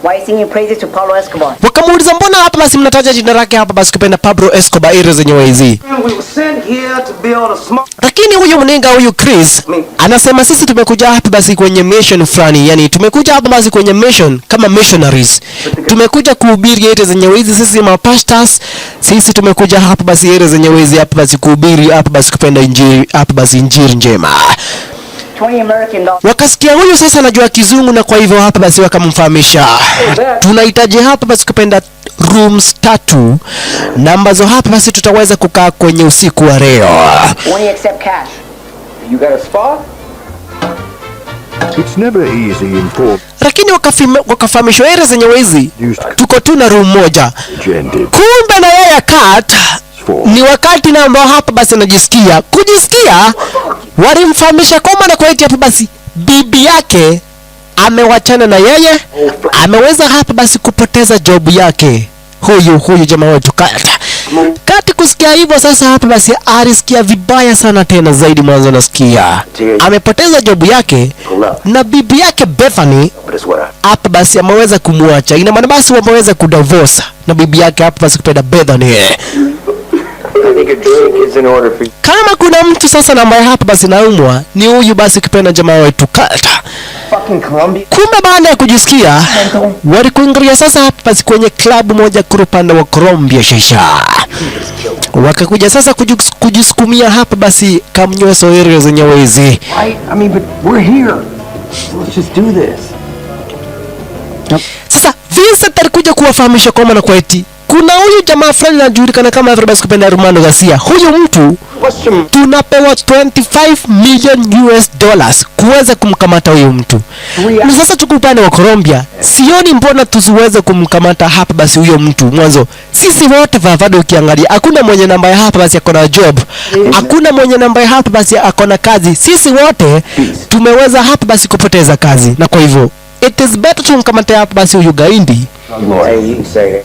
Speaker 6: Why you singing praises to Pablo Escobar?
Speaker 2: Wakamuuliza mbona hapa basi mnataja jina lake hapa basi kupenda Pablo Escobar area zenye wezi.
Speaker 7: we were sent here to build a small.
Speaker 2: Lakini huyu mninga huyu Chris anasema sisi tumekuja hapa basi kwenye mission fulani, yani tumekuja hapa basi kwenye mission kama missionaries. Tumekuja kuhubiri area zenye wezi, sisi mapastors, sisi tumekuja hapa basi area zenye wezi hapa basi kuhubiri hapa basi kupenda injili hapa basi injili njema.
Speaker 6: 20 American dollars.
Speaker 2: Wakasikia huyu sasa anajua kizungu na kwa hivyo hapa basi wakamfahamisha tunahitaji hapa basi kupenda rooms 3 na ambazo hapa basi tutaweza kukaa kwenye usiku wa leo.
Speaker 6: Only accept cash.
Speaker 3: You got a spot?
Speaker 1: It's never easy in poor
Speaker 2: Lakini wakafahamishwa area zenye wezi tuko tu na room moja.
Speaker 1: agented
Speaker 2: Kumbe na yeye kat ni wakati na ambao hapa basi anajisikia kujisikia walimfahamisha kwamba na kwa eti hapa basi bibi yake amewachana na yeye, ameweza hapa basi kupoteza job yake. Huyu jamaa wetu kati kusikia hivyo sasa hapa basi alisikia vibaya sana tena zaidi mwanzo nasikia amepoteza job yake na bibi yake Bethany hapa basi ameweza kumuacha. Ina maana basi wameweza kudivorce na bibi yake hapa basi kupenda Bethany.
Speaker 3: I think a drink is in order for you.
Speaker 2: Kama kuna mtu sasa na ambaye hapa basi naumwa ni huyu basi kupenda jamaa wetu Carter.
Speaker 7: Fucking Columbia.
Speaker 2: Kumbe baada ya kujisikia walikuingilia sasa hapa basi kwenye klabu moja kule upande wa Colombia shisha. Wakakuja sasa kujisukumia hapa basi kamnyweso area zenye wezi.
Speaker 4: I mean, but we're here. So let's just do this.
Speaker 2: Sasa Vincent alikuja kuwafahamisha kwamba na kwa eti kuna huyu jamaa fulani anajulikana kama Everybody kupenda Romano Garcia. Huyu mtu tunapewa 25 million US dollars kuweza kumkamata huyu mtu. Na sasa tuko upande wa Colombia, sioni mbona tusiweze kumkamata hapa basi huyo mtu. Mwanzo sisi wote vavado ukiangalia hakuna mwenye namba ya hapa basi akona job, hakuna mwenye namba ya hapa basi akona kazi. Sisi wote tumeweza hapa basi kupoteza kazi, na kwa hivyo it is better tumkamate hapa basi huyu gaindi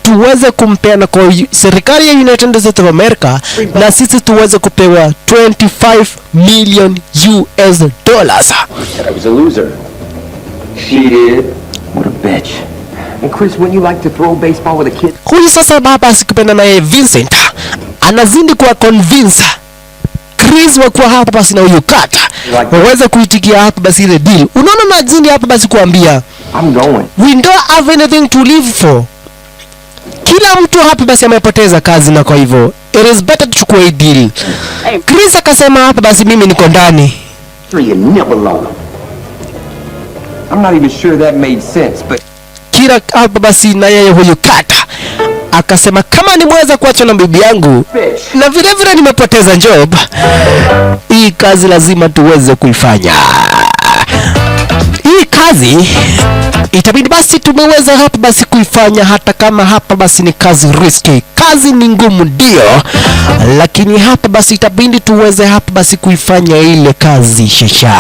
Speaker 2: tuweze kumpeana kwa serikali ya United States of America na sisi tuweze kupewa 25 million US dollars.
Speaker 4: I was a loser. She did. What a bitch. And Chris, wouldn't you like to throw baseball with a kid?
Speaker 2: Huyu sasa baba asikupenda naye Vincent anazidi kuwa convince Chris wa kuwa hapa basi na huyu kata waweze kuitikia hapa basi ile deal. Unaona nazindi hapa basi kuambia
Speaker 4: I'm going.
Speaker 2: we don't have anything to live for. Kila mtu hapa basi amepoteza kazi na kwa hivyo it is better tuchukue hii deal. Chris akasema hapa basi mimi niko ndani.
Speaker 4: You never alone. I'm not even sure that made sense, but
Speaker 2: Kila hapa basi na yeye huyu kata akasema kama nimeweza kuacha na bibi yangu na vile vile nimepoteza job, hii kazi lazima tuweze kuifanya. Hii kazi itabidi basi tumeweza hapa basi kuifanya, hata kama hapa basi ni kazi risky, kazi ni ngumu ndio, lakini hapa basi itabidi tuweze hapa basi kuifanya ile kazi shasha.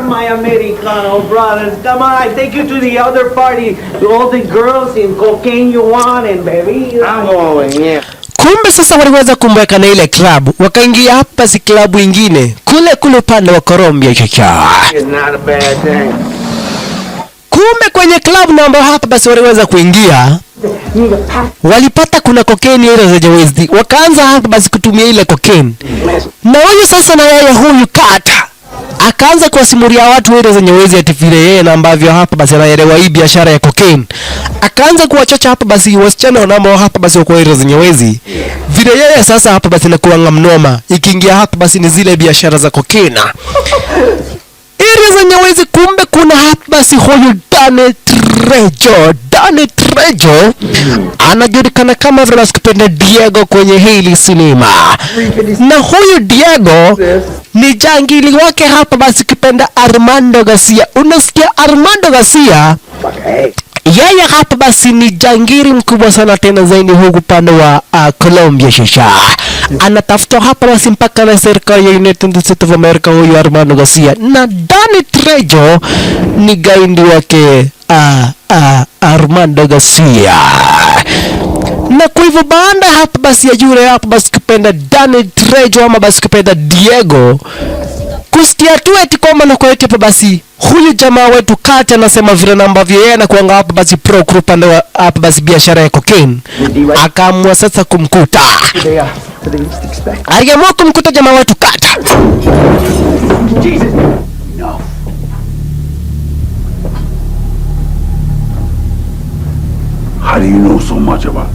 Speaker 9: My Americano brothers, come on, I take you to the other party, all the girls in cocaine you want and baby. I'm going, yeah.
Speaker 2: Kumbe sasa waliweza kumbweka na ile club, wakaingia hapa basi klabu ingine kule upande wa Colombia chacha.
Speaker 7: It's not a bad thing.
Speaker 2: Kumbe kwenye club na ambao hapa basi waliweza kuingia walipata kuna cocaine ile za jawezi, wakaanza hapa basi kutumia ile cocaine. Na huyu sasa na yeye huyu kata akaanza kuwasimulia watu ile zenye wezi ati vile yeye na ambavyo hapa basi anaelewa hii biashara ya cocaine. Akaanza kuwachocha hapa basi wasichana wanao hapa basi kwa ile zenye wezi. Vile yeye sasa hapa basi nakuanga mnoma. Ikiingia hapa basi ni zile biashara za cocaine. Ile zenye wezi kumbe kuna hapa basi huyu Danny Trejo. Danny Trejo anajulikana kama vile sikupenda Diego kwenye hili sinema, na huyu Diego ni jangili wake hapa basi kipenda Armando Garcia. Unasikia Armando Garcia? Yeye hapa basi ni jangiri mkubwa sana tena zaidi huku pande wa Colombia shasha. Anatafutwa hapa basi mpaka na serikali ya United States of America huyu Armando Garcia. Na Danny Trejo ni gaindi wake Armando Garcia. Na kwa hivyo baada hapa basi ya yule hapa basi kipenda Danny Trejo ama basi kipenda Diego kusikia tu eti kwamba na kwa eti hapa basi huyu jamaa wetu Kati anasema vile na ambavyo yeye anakuanga hapa basi pro upande wa hapa basi biashara ya cocaine, akaamua sasa kumkuta. Aliamua kumkuta jamaa wetu Kati.
Speaker 1: No. How do you know so much about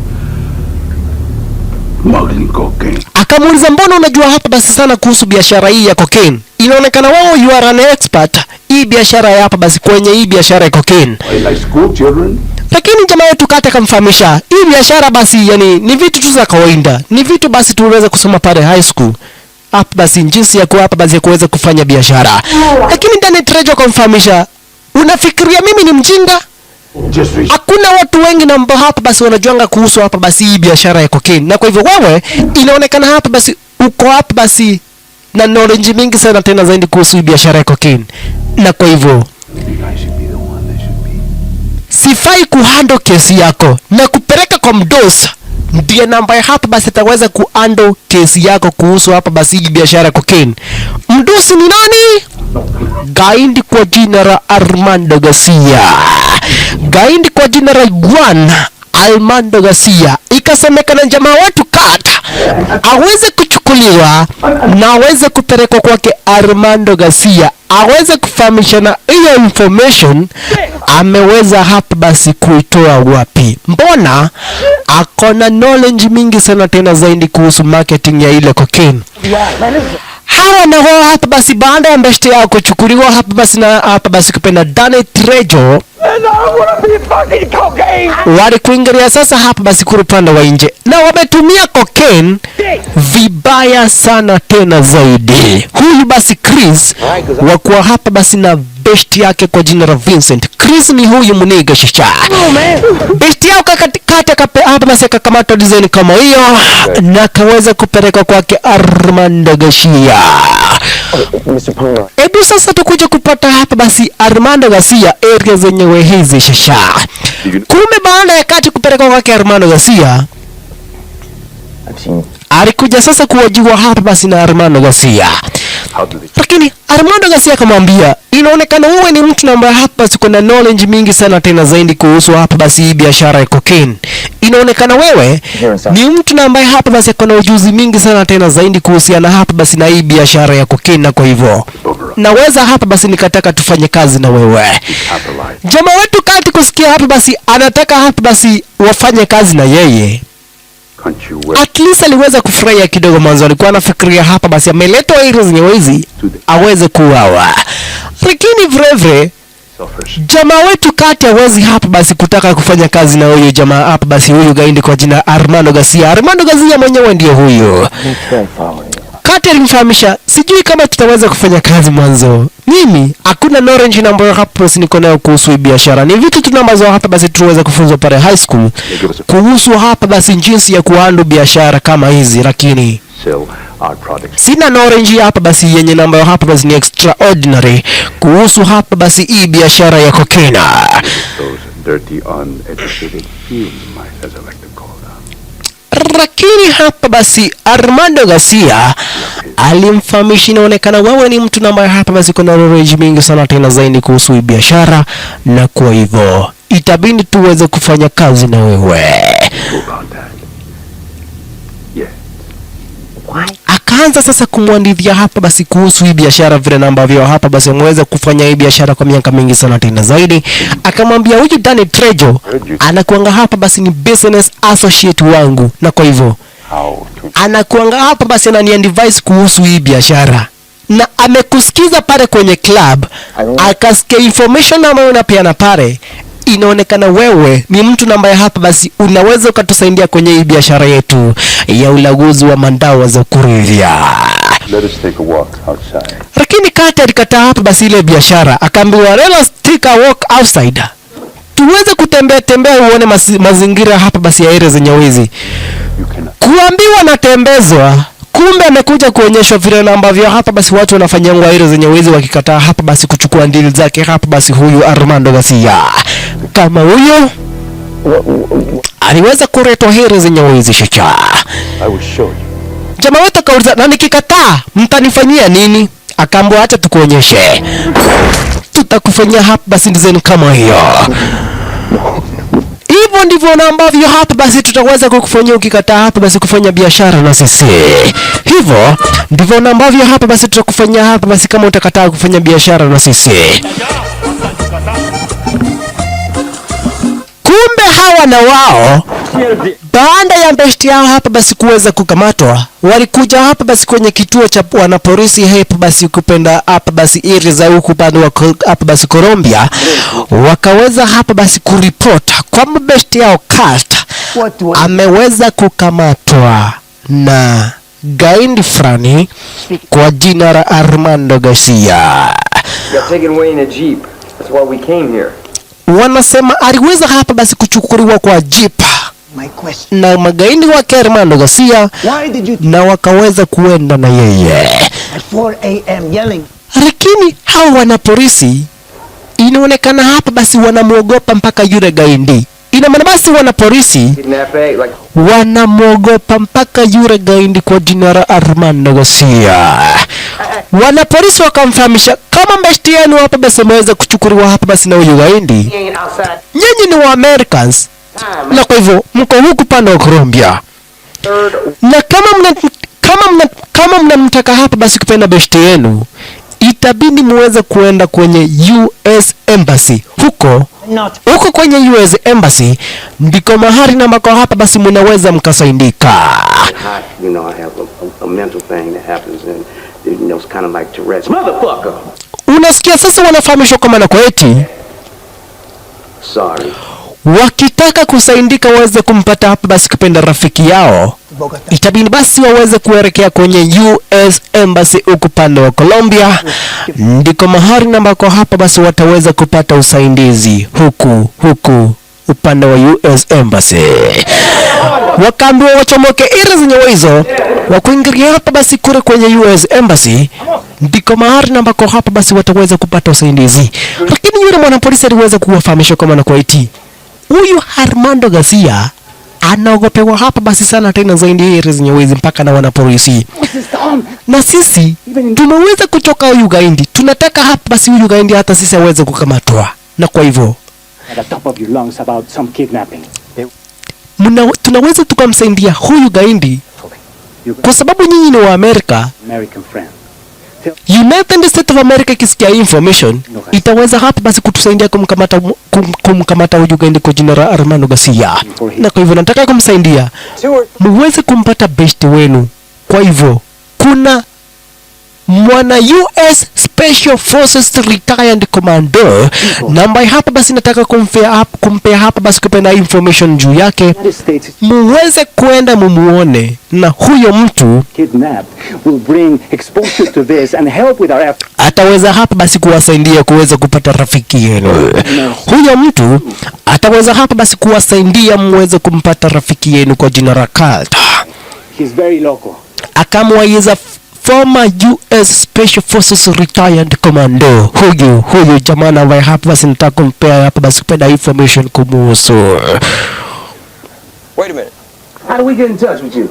Speaker 1: smuggling cocaine?
Speaker 2: Akamuuliza mbona unajua hapa basi sana kuhusu biashara hii ya cocaine? Inaonekana wao you are an expert hii biashara ya hapa basi kwenye hii biashara ya cocaine.
Speaker 1: Like school children?
Speaker 2: Lakini jamaa wetu Kati akamfahamisha hii biashara basi yani ni vitu tu za kawaida. Ni vitu basi tuweza kusoma pale high school. Hapa basi jinsi ya hapa basi kuweza kufanya biashara. Lakini Danny Trejo akamfahamisha, unafikiria mimi ni mjinga? Hakuna watu wengi na ambao hapa basi wanajuanga kuhusu hapa basi hii biashara ya cocaine. Na kwa hivyo wewe inaonekana hapa basi uko hapa basi na knowledge mingi sana tena zaidi kuhusu hii biashara ya cocaine. Na kwa hivyo sifai kuhandle kesi yako na kupeleka kwa mdosi. Ndiye namba hapa basi ataweza kuhandle kesi yako kuhusu hapa basi hii biashara ya cocaine. Mdosi ni nani? Gaindi kwa jina la Armando Garcia. Gaindi kwa jina la Juan Armando Garcia. Ikasemekana jamaa wetu Kata aweze kuchukuliwa na aweze kupelekwa kwake Armando Garcia, aweze kufahamishana hiyo information ameweza hapa basi kuitoa wapi. Mbona akona knowledge mingi sana tena zaidi kuhusu marketing ya ile cocaine. Hawa na wao hapa basi baada ya mbeshte yao kuchukuliwa hapa basi na hapa basi kupenda Danny Trejo walikuingilia sasa hapa basi kurupanda wa nje na wametumia cocaine vibaya sana tena zaidi. Huyu basi Chris wakuwa hapa basi na besti yake kwa jina la Vincent. Chris ni huyu muniga shisha. Besti yao Kati hapa basi akakamata design kama hiyo na kaweza kupeleka kwake Armando Garcia. Ebu sasa tukuje kupata hapa basi Armando Garcia area zenyewe hizi shisha. Kumbe baada ya Kati kupeleka kwake Armando Garcia, alikuja sasa kuwajiwa hapa basi na Armando Garcia. Lakini Armando Garcia akamwambia, inaonekana wewe ni mtu ambaye hapa basi kuna knowledge mingi sana tena zaidi kuhusu hapa basi hii biashara ya cocaine. Inaonekana wewe ni mtu ambaye hapa basi kuna ujuzi mingi sana tena zaidi kuhusiana hapa basi na hii biashara ya cocaine, na kwa hivyo naweza hapa basi nikataka tufanye kazi na wewe. Jamaa wetu Kati kusikia hapa basi anataka hapa basi wafanye kazi na yeye. At least aliweza kufurahia kidogo mwanzo. Alikuwa anafikiria hapa basi ameletwa hizi aweze kuuawa. Lakini vrevre jamaa wetu Kati hawezi hapa basi kutaka kufanya kazi na huyu jamaa hapa basi huyu gaindi kwa jina Armando Garcia. Armando Garcia mwenyewe ndiye huyu. Kati alimfahamisha, sijui kama tutaweza kufanya kazi mwanzo. Mimi hakuna knowledge na ambayo hapa basi niko nayo kuhusu biashara. Ni vitu tunambazo hapa basi tuweza kufunzwa pale high school kuhusu hapa basi jinsi ya kuhandle biashara kama hizi, lakini sina knowledge hapa basi yenye namba hapa basi ni extraordinary kuhusu hapa basi hii biashara ya cocaine. Lakini hapa basi Armando Garcia alimfahamisha, inaonekana wewe ni mtu ambaye hapa basi kuna knowledge mingi sana tena zaidi kuhusu hii biashara, na kwa hivyo itabidi tuweze kufanya kazi na wewe. Akaanza sasa kumwandithia hapa basi kuhusu hii biashara vile na ambavyo hapa basi ameweza kufanya hii biashara kwa miaka mingi sana tena zaidi. Akamwambia huyu Danny Trejo anakuanga hapa basi ni business associate wangu, na kwa hivyo anakuanga hapa basi ananiadvise kuhusu hii biashara, na amekusikiza pale kwenye club akasikia information ambayo unapeana pale inaonekana wewe ni mtu ambaye hapa basi unaweza ukatusaidia kwenye hii biashara yetu ya ulaguzi wa mandawa za kulevya.
Speaker 1: Let us take a walk outside.
Speaker 2: Lakini Kate alikataa hapa basi ile biashara, akaambiwa let us take a walk outside, tuweze kutembea uone mazingira hapa basi ya area zenye wizi. Kuambiwa natembezwa, kumbe amekuja kuonyeshwa vile ambavyo hapa basi watu wanafanya ngwairo zenye wizi, wakikataa hapa basi kuchukua ndili zake hapa basi huyu Armando Garcia. Kama huyo aliweza kuretwa heri zenye wizi shaka.
Speaker 1: I will show you.
Speaker 2: Jamaa wetu akauliza, na nikikataa mtanifanyia nini? Akaambiwa acha tukuonyeshe. Tutakufanyia hapa basi design kama hiyo. Hivyo ndivyo na ambavyo hapa basi tutaweza kukufanyia ukikataa hapa basi kufanya biashara na sisi. Hivyo ndivyo na ambavyo hapa basi tutakufanyia hapa basi kama utakataa kufanya biashara na sisi. Kumbe hawa na wao baada ya besti yao hapa basi kuweza kukamatwa, walikuja hapa basi kwenye kituo cha wanapolisi hapa basi kupenda hapa basi area za huku pande wa hapa basi Colombia, wakaweza hapa basi kuripota kwamba besti yao Kurt ameweza kukamatwa na gaindi fulani kwa jina la Armando Garcia.
Speaker 3: Got taken away in a jeep. That's why we came here.
Speaker 2: Wanasema aliweza hapa basi kuchukuliwa kwa jeep na magaidi wake Armando Garcia na wakaweza kuenda na yeye. Lakini hao wanapolisi inaonekana hapa basi wanamuogopa mpaka yule gaidi. Ina maana basi wanapolisi wanamuogopa mpaka yule gaidi kwa jina la Armando Garcia. Wanapolisi wakamfahamisha kama besti yenu hapa basi ameweza kuchukuliwa hapa basi na huyu gaidi, nyinyi ni wa Americans na kwa hivyo mko huku pande wa Colombia, na kama mnamtaka hapa basi kupenda besti yenu, itabidi muweze kuenda kwenye US Embassy. Huko kwenye US Embassy ndiko mahali na mbako hapa basi mnaweza mkasaidika.
Speaker 7: You know, I have a mental thing that happens and you know, it's kind of like Tourette's. Motherfucker!
Speaker 2: Unasikia sasa wanafahamishwa kama na kweti.
Speaker 7: Sorry.
Speaker 2: Wakitaka kusaidika waweze kumpata hapa basi kupenda rafiki yao, itabidi basi waweze kuelekea kwenye US Embassy huko pande wa Colombia, ndiko mahali na mbako hapa basi wataweza kupata usaidizi huku upande wa US Embassy. Wakaambiwa wachomoke ila zenye hizo wa kuingilia hapa basi kule kwenye US Embassy, ndiko mahali na mbako hapa basi wataweza kupata usaidizi. Lakini yule mwanapolisi aliweza kuwafahamisha kama na kwaiti huyu Armando Garcia anaogopewa hapa basi sana tena zaidi ya zenye wizi mpaka na wanapolisi. Na sisi tumeweza kutoka huyu gaindi, tunataka hapa basi huyu gaindi hata sisi aweze kukamatwa, na kwa hivyo tunaweza tukamsaidia huyu gaindi kwa sababu nyinyi ni wa Amerika. United States of America ikisikia information itaweza hapa basi kutusaidia kumkamata huyu gaindi kwa jina la Armando Garcia, na kwa hivyo nataka kumsaidia muweze kumpata best wenu. Kwa hivyo kuna mwana US Special Forces retired commando namba hapa basi nataka kumpea hapa basi kupenda information juu yake, muweze kuenda mumuone, na huyo mtu ataweza hapa basi kuwasaidia kuweza kupata rafiki yenu. Huyo mtu ataweza hapa basi kuwasaidia muweze kumpata rafiki yenu kwa jina la Kurt. Akamwaiza former US Special Forces retired commando. Huyu jamaa ambaye hapa basi nataka kumpea hapa basi kupenda information kumuhusu.
Speaker 3: Wait a minute.
Speaker 7: How do we get in touch with you?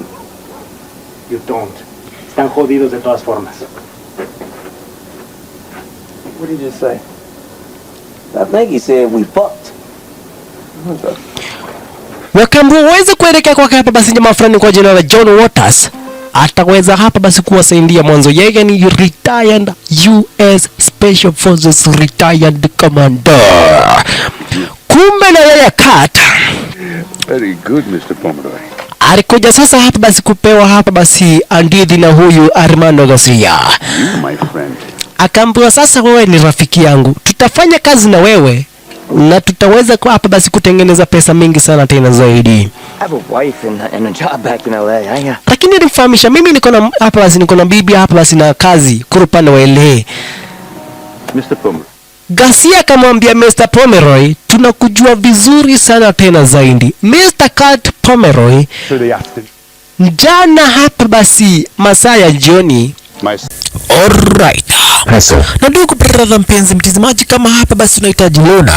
Speaker 10: You don't. Están jodidos de todas formas.
Speaker 7: What did you just say? I think he said we fucked.
Speaker 2: Wakambu waweze kuelekea kwa hapa basi jamaa fulani kwa jina la John Waters. Ataweza hapa basi kuwasaidia mwanzo. Yeye ni retired US Special Forces retired commando. Kumbe na yeye Kurt.
Speaker 1: Very good, Mr. Pomeroy.
Speaker 2: Alikuja sasa hapa basi kupewa hapa basi andidi na huyu Armando Garcia.
Speaker 1: My friend.
Speaker 2: Akaambiwa sasa wewe ni rafiki yangu, tutafanya kazi na wewe na tutaweza kwa hapa basi kutengeneza pesa mingi sana tena zaidi.
Speaker 4: I have a wife and a job back in LA.
Speaker 2: Lakini nilifahamisha mimi niko na hapa basi niko na bibi hapa basi na kazi kwa upande wa LA.
Speaker 1: Mr. Pomeroy.
Speaker 2: Garcia akamwambia Mr. Pomeroy, tunakujua vizuri sana tena zaidi. Mr. Kurt Pomeroy, jana hapa basi masaa ya jioni. Alright. Na ndugu brother mpenzi mtazamaji, kama hapa basi unahitaji loan,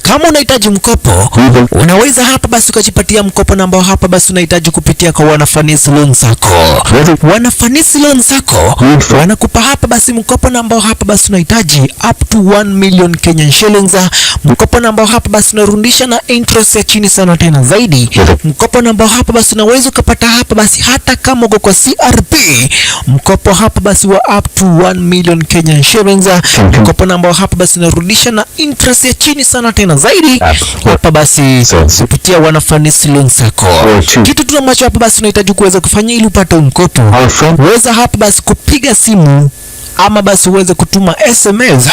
Speaker 2: kama unahitaji mkopo, unaweza hapa basi ukajipatia mkopo ambao hapa basi unahitaji kupitia kwa Wanafanisi Loan Sacco. Wanafanisi Loan Sacco wanakupa hapa basi mkopo ambao hapa basi unahitaji up to 1 million Kenyan shillings. Mkopo ambao hapa basi unarudisha na interest ya chini sana tena zaidi. Mkopo ambao hapa basi unaweza kupata hapa basi hata kama uko kwa CRP. Mkopo hapa basi wa up to 1 million Kenyan shillings. Mkopo ambao hapa basi unarudisha na interest ya chini sana tena zaidi. Hapa basi kupitia Wanafanisi Loan Sacco. Kitu tu ambacho hapa basi unahitaji kuweza kufanya ili upate mkopo, uweza hapa basi kupiga simu ama basi uweze kutuma SMS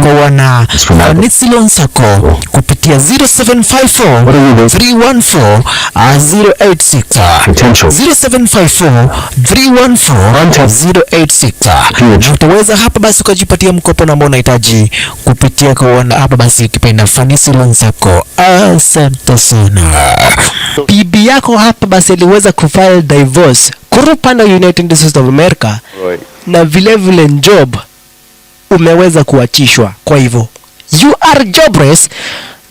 Speaker 2: kwa Wanafanisi Loan Sacco kupitia 0754 314 086 0754 utaweza hapa basi ukajipatia mkopo ambao unahitaji kupitia kwa hapa basi ukipenda Fanisi Loan Sacco. Asante sana. Bibi yako hapa basi aliweza kufile divorce kurupanda United States of America, na vile job umeweza kuachishwa. Kwa hivyo you are jobless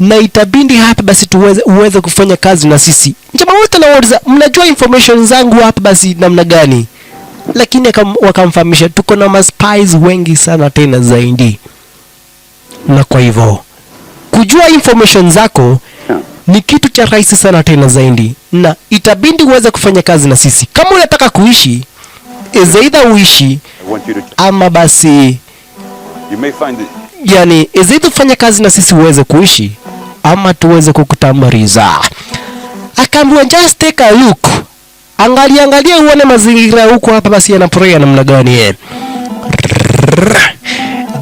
Speaker 2: na itabindi hapa basi uweze kufanya kazi na sisi. Jamaa wote na wauliza, mnajua information zangu hapa basi namna gani? Lakini wakamfahamisha tuko na spies wengi sana tena zaidi. Na kwa hivyo kujua information zako ni kitu cha rahisi sana tena zaidi, na itabindi uweze kufanya kazi na sisi. Kama unataka kuishi, either uishi ama basi yani either ufanye kazi na sisi uweze kuishi ama tuweze kukutambariza. Akaambiwa just take a look, angalia uone mazingira huko hapa basi yanaporea namna gani.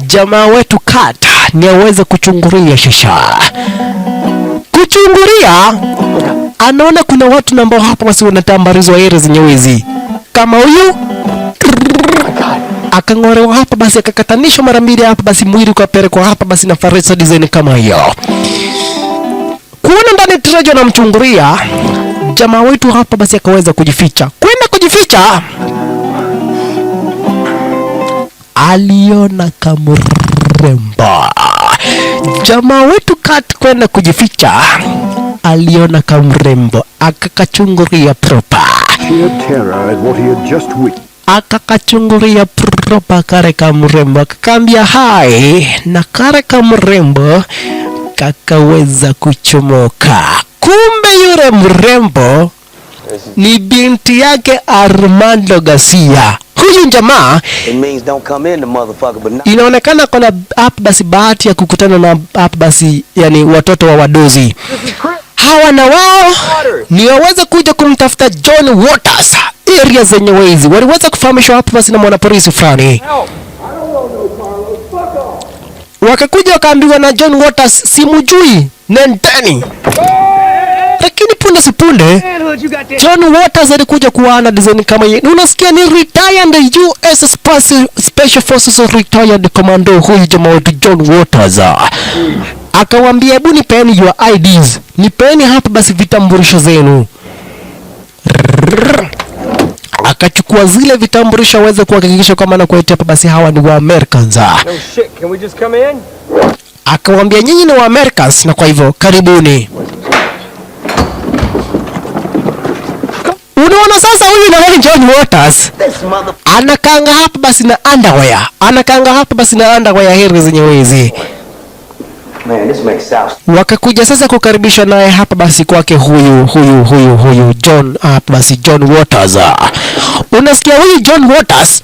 Speaker 2: Jamaa wetu Kata ni aweze kuchungulia shisha. Kuchungulia anaona kuna watu ambao hapa basi wanatambarizwa area zenye wizi. Kama huyu akangorewa hapa basi akakatanishwa mara mbili hapa basi mwili kwa pelekwa hapa basi na faresa design kama hiyo. Kuona ndani trejo na mchungulia, jamaa wetu hapa basi akaweza kujificha. Kwenda kujificha, aliona kamrembo. Jamaa wetu kwenda kujificha, aliona kamrembo, akakachungulia proper. Akakachungulia proper kare kamrembo, akakambia hai, na kare kamrembo kakaweza kuchomoka. Kumbe yule mrembo ni binti yake Armando Garcia. Huyu jamaa inaonekana kuna hapa basi bahati ya kukutana na hapa basi yani watoto wa wadozi. Hawa na wao ni waweza kuja kumtafuta John Waters area zenye wezi. Waliweza kufahamishwa hapa basi na mwanapolisi fulani. Wakakuja wakaambiwa na John Waters, simujui nendeni. Lakini punde sipunde John Waters alikuja kuana design kama yeye. Unasikia ni retired US Special Forces retired commando huyu jamaa wetu John Waters. Akawaambia hebu nipeni your IDs. Nipeni hapa basi vitambulisho zenu. Akachukua zile vitambulisho aweze kuhakikisha kama na kuetea hapa basi hawa ni wa Americans.
Speaker 3: No shit, can we just come in?
Speaker 2: Akawaambia nyinyi ni wa Americans na kwa hivyo karibuni. Unaona sasa huyu na John Waters anakanga hapa basi na underwear. Anakanga hapa basi na underwear heri zenye wezi.
Speaker 4: Man, this makes sense.
Speaker 2: Wakakuja sasa kukaribisha naye hapa basi kwake huyu John hapa basi John Waters. Unasikia huyu John Waters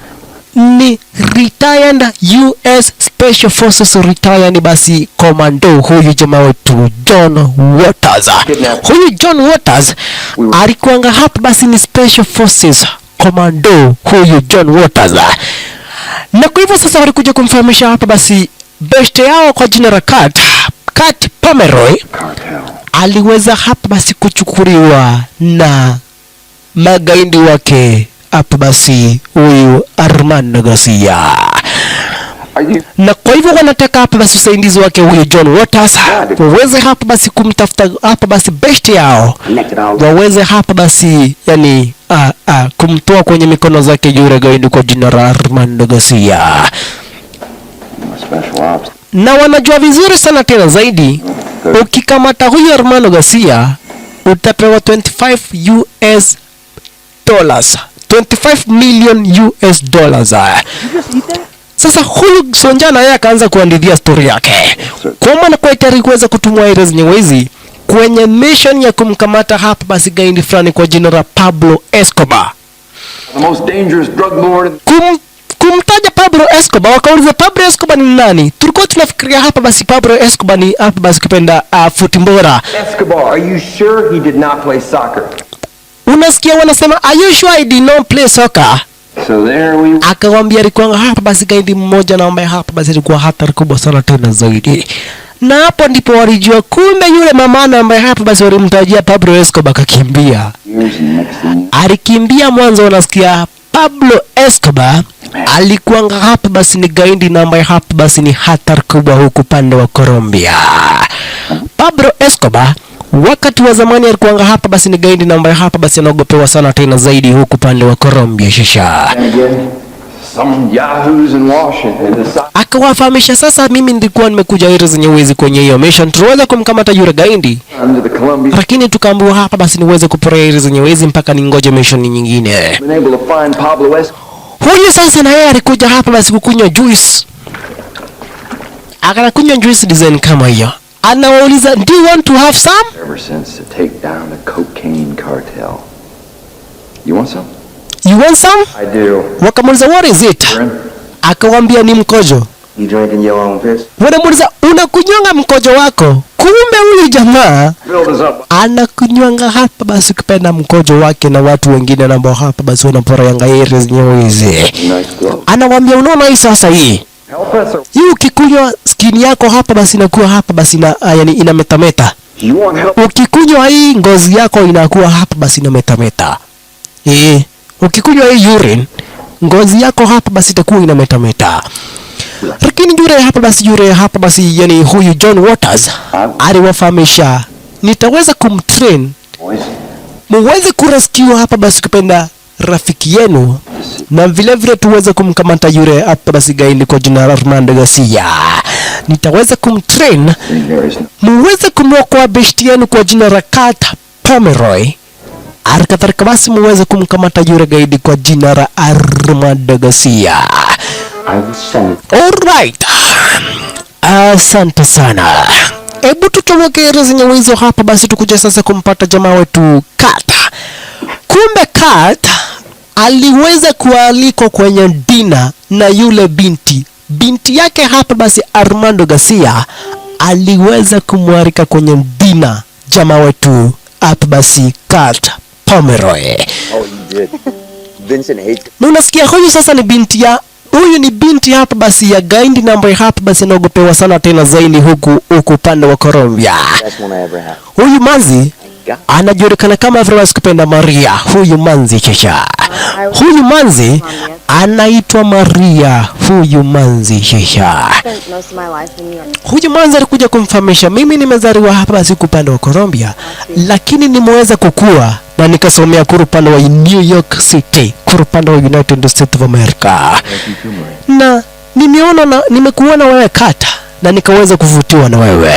Speaker 2: ni retired US Special Forces retired basi commando huyu jamaa wetu John Waters. Huyu John Waters alikuanga hapa basi ni Special Forces commando huyu John Waters. Na kwa hivyo sasa walikuja kumfahamisha hapa basi beste yao kwa jina la Kurt Pomeroy aliweza hapa basi kuchukuliwa na magaidi wake hapa basi huyu Armando Garcia. Na kwa hivyo wanataka hapa basi usaidizi wake huyu John Waters waweze hapa basi kumtafuta hapa basi best yao, waweze hapa basi yani kumtoa kwenye mikono zake yule gaidi kwa jina la Armando Garcia. Na wanajua vizuri sana tena zaidi, ukikamata huyu Armando Garcia utapewa 25 million US dollars. Sasa huyu Sonjana yeye akaanza kuandithia story yake. Kwa maana kwa tayari kuweza kutumwa ile zenyewe hizi kwenye mission ya kumkamata hapa basi gaidi fulani kwa jina la Pablo Escobar.
Speaker 4: The most dangerous drug lord.
Speaker 2: Kumtaja Pablo Escobar, wakauliza Pablo Escobar ni nani? Tulikuwa tunafikiria hapa basi Pablo Escobar ni hapa basi kipenda futimbora.
Speaker 3: Escobar, are you sure he did not play soccer?
Speaker 2: Unasikia wanasema are you sure he did not play soccer?
Speaker 4: So there we
Speaker 2: Akawambia alikuwa hapa basi gaidi mmoja na ambaye hapa basi alikuwa hatari kubwa sana tena zaidi. Na hapo ndipo walijua kumbe yule mamana ambaye hapa basi walimtajia Pablo Escobar kakimbia. Alikimbia mwanzo, unasikia Pablo Escobar alikuwa hapa basi ni gaidi na ambaye hapa basi ni hatari kubwa huku pande wa Colombia. Pablo Escobar wakati wa zamani alikuwa hapa basi ni gaidi na ambaye hapa basi anaogopewa sana tena zaidi huku pande wa Colombia shisha.
Speaker 4: some yahoos in Washington
Speaker 2: Akawafahamisha sasa mimi nilikuwa nimekuja ile zenye uwezi kwenye hiyo mission, tuweza kumkamata yule gaidi. Lakini tukaambiwa hapa basi niweze kuporea ile zenye uwezi mpaka ningoje mission nyingine. Huyu sasa na yeye alikuja hapa basi kukunywa juice. Akanakunywa juice design kama hiyo. Anawauliza, do you want to have some?
Speaker 4: ever since to take down the cocaine cartel. You want some?
Speaker 2: You want some?
Speaker 4: I do.
Speaker 2: Wakamuuliza, what is it? Akawambia ni mkojo.
Speaker 4: You drinking your own piss?
Speaker 2: Wanamuuliza, unakunywanga mkojo wako? Kumbe huyu jamaa anakunywanga hapa basi kupenda mkojo wake na watu wengine na ambao hapa basi wanaporayanga area zenyewe hizi. Anawambia, unaona hii sasa hii? Hii ukikunywa skin yako hapa basi inakuwa hapa basi na yani inametameta. Ukikunywa hii ngozi yako inakuwa hapa basi inametameta. Ukikunywa hii urine ngozi yako hapa basi itakuwa inametameta. Lakini yule hapa basi yani huyu John Waters aliwafahamisha, nitaweza kumtrain muweze kurescue hapa basi kupenda rafiki yenu na vile vile tuweze kumkamata yule hapa basi gaidi kwa jina la Armando Garcia. Nitaweza kumtrain muweze kumwokoa besti yenu kwa jina la Kurt Pomeroy. Alikadhalika basi muweze kumkamata yule gaidi kwa jina la Armando Garcia. Alright. Asante sana. Ebu tuchomoke ile zenye hizo hapa basi tukuje sasa kumpata jamaa wetu Kurt. Kumbe Kurt aliweza kualikwa kwenye dina na yule binti yake hapa basi Armando Garcia aliweza kumwalika kwenye dina jamaa wetu hapa basi Kurt Pomeroy.
Speaker 11: Oh, he did. Vincent hates.
Speaker 2: Unasikia huyu sasa ni binti hapa basi ya gaidi na ambaye hapa basi anaogopewa sana tena zaidi huku pande wa Colombia. Huyu manzi anajulikana kama vile kupenda Maria. Huyu manzi chesha. Huyu manzi anaitwa Maria. Huyu manzi chesha. Huyu manzi alikuja kumfahamisha, mimi nimezaliwa hapa basi upande wa Colombia, lakini nimeweza kukua na nikasomea upande wa New York City, upande wa United States of America. Na nimekuona wewe Kurt na nikaweza kuvutiwa na wewe.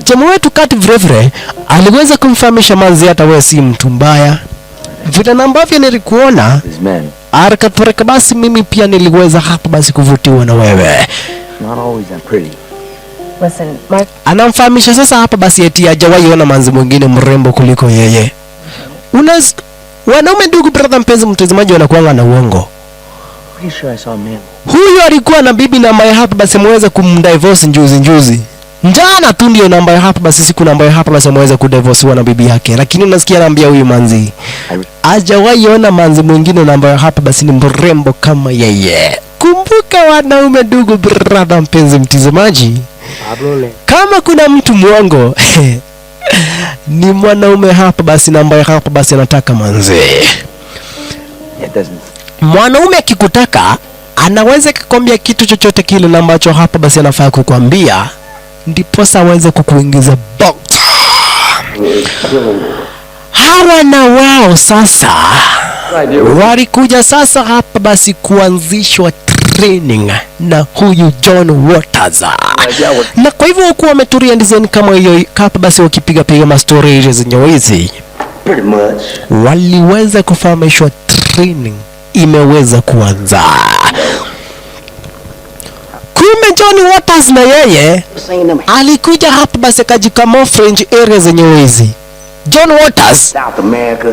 Speaker 2: Jamaa wetu Kurt vile aliweza kumfahamisha manzi, hata wewe si mtu mbaya. Vile ambavyo nilikuona arakatwareka basi mimi pia niliweza hapa basi kuvutiwa na wewe.
Speaker 11: Not always that pretty.
Speaker 8: Listen, Mark.
Speaker 2: Anamfahamisha sasa hapa basi eti hajawahi ona manzi mwingine mrembo kuliko yeye. Wanaume ndugu brother mpenzi mtazamaji wanakuanga na uongo.
Speaker 11: Pretty sure I saw a man.
Speaker 2: Huyu alikuwa na bibi na ambaye hapa basi mweza kumdivorce njuzi. Njana tu ndio namba ya hapa basi siku namba ya hapa basi mweza kudivorce na bibi yake. Lakini nasikia anambia huyu manzi hajawahi ona manzi mwingine namba ya hapa basi ni mrembo kama yeye. Kumbuka wanaume ndugu brother mpenzi mtazamaji, Kama kuna mtu mwongo ni mwanaume hapa basi, na ambaye hapa basi anataka manze. Mwanaume akikutaka anaweza kukwambia kitu chochote kile na ambacho hapa basi anafaa kukwambia, ndipo sasa aweze kukuingiza box. Hawa na wao sasa walikuja sasa hapa basi kuanzishwa training na huyu John Waters, na kwa hivyo wakuwa wameturia design kama hiyo hapa basi, wakipiga ma stories zenye hizi waliweza kufahamishwa training imeweza kuanza. Kumbe John Waters na yeye alikuja hapa basi kajikamo French area zenye hizi. John Waters,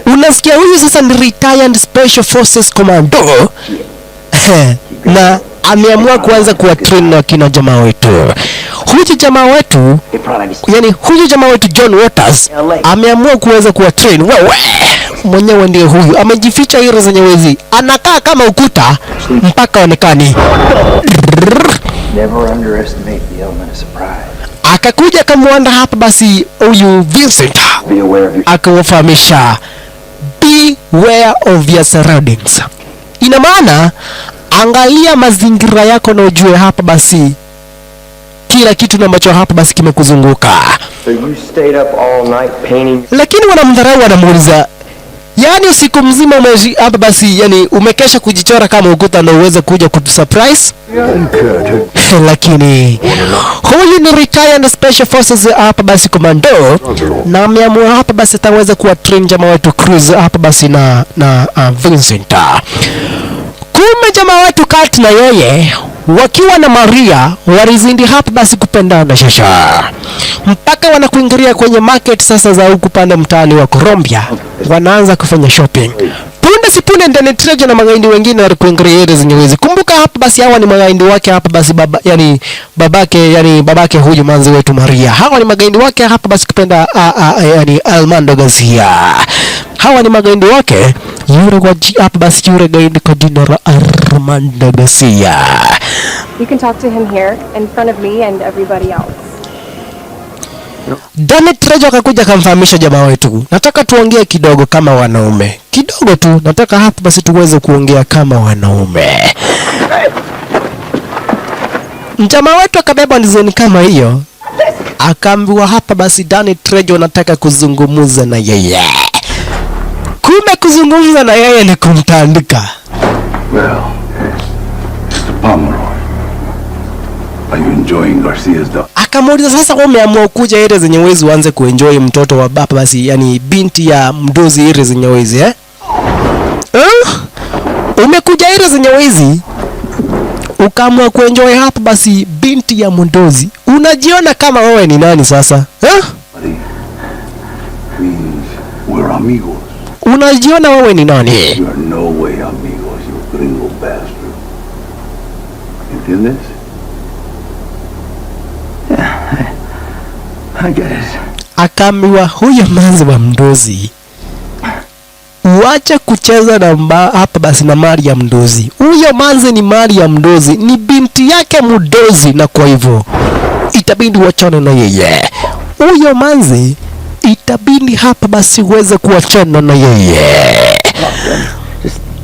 Speaker 2: unasikia huyu sasa ni retired Special Forces Commando na ameamua kuanza kuwa train na kina jamaa wetu. Huyu jamaa wetu, yani huyu jamaa wetu John Waters ameamua kuweza kuwa train. Wewe mwenyewe ndiye huyu, amejificha hilo zenye wezi, anakaa kama ukuta mpaka onekani.
Speaker 11: Never underestimate the element of surprise.
Speaker 2: Akakuja kamwanda hapa basi huyu Vincent, akawafahamisha beware of your surroundings. Ina maana angalia mazingira yako na ujue hapa basi kila kitu ambacho hapa basi kimekuzunguka.
Speaker 4: So you stayed up all night painting.
Speaker 2: Lakini wanamdharau, wanamuuliza, yani usiku mzima hapa basi, yani umekesha kujichora kama ukuta na uweze kuja kutusurprise? Lakini huyu ni retired Special Forces hapa basi Commando, na ameamua hapa basi ataweza kuwa train jamaa wetu Cruz hapa basi na Vincent. Kumbe jamaa wetu Kurt na yeye wakiwa na Maria walizindi hapa basi kupendana shasha, mpaka wanakuingilia kwenye market sasa za huku pande mtaani wa Colombia, wanaanza kufanya shopping. Punde si punde ndani Trejo na magaindi wengine walikuingilia ile zenye hizi. Kumbuka hapa basi hawa ni magaindi wake hapa basi babake huyu manzi wetu Maria. Hawa ni magaindi wake hapa basi kupenda yani Armando Garcia. Hawa ni magaindi wake yule kwa hapa basi yule gaindi kwa jina la Armando Garcia.
Speaker 8: You can talk to him here in front of me and everybody else.
Speaker 2: Dani Trejo akakuja kamfahamisha jamaa wetu, nataka tuongee kidogo kama wanaume. Kidogo tu, nataka hapa basi tuweze kuongea kama wanaume. Jamaa wetu akabeba ndizeni kama hiyo, akaambiwa hapa basi Dani Trejo nataka kuzungumza na yeye. Kumbe kuzungumza na yeye ni kumtandika.
Speaker 1: Well, Mr. Pomeroy, are you enjoying Garcia's dog?
Speaker 2: Akamuuliza, sasa umeamua kuja ile zenye wezi uanze kuenjoy mtoto wa baba basi, yani binti ya mdozi ile zenye wezi umekuja ile zenye wezi ukaamua kuenjoy hapa basi binti ya mdozi, unajiona kama wewe ni nani sasa?
Speaker 1: We're amigos.
Speaker 2: Unajiona wewe ni nani?
Speaker 1: You are no way amigos, you gringo bastard. ¿Entiendes?
Speaker 11: Yeah, I get it.
Speaker 2: Akaambiwa huyo manzi wa mdozi, uache kucheza na hapa basi na mali ya mdozi. Huyo manzi ni mali ya mdozi, ni binti yake mdozi, na kwa hivyo itabidi wachane na yeye. Huyo manzi itabidi hapa basi uweze kuachana na yeye.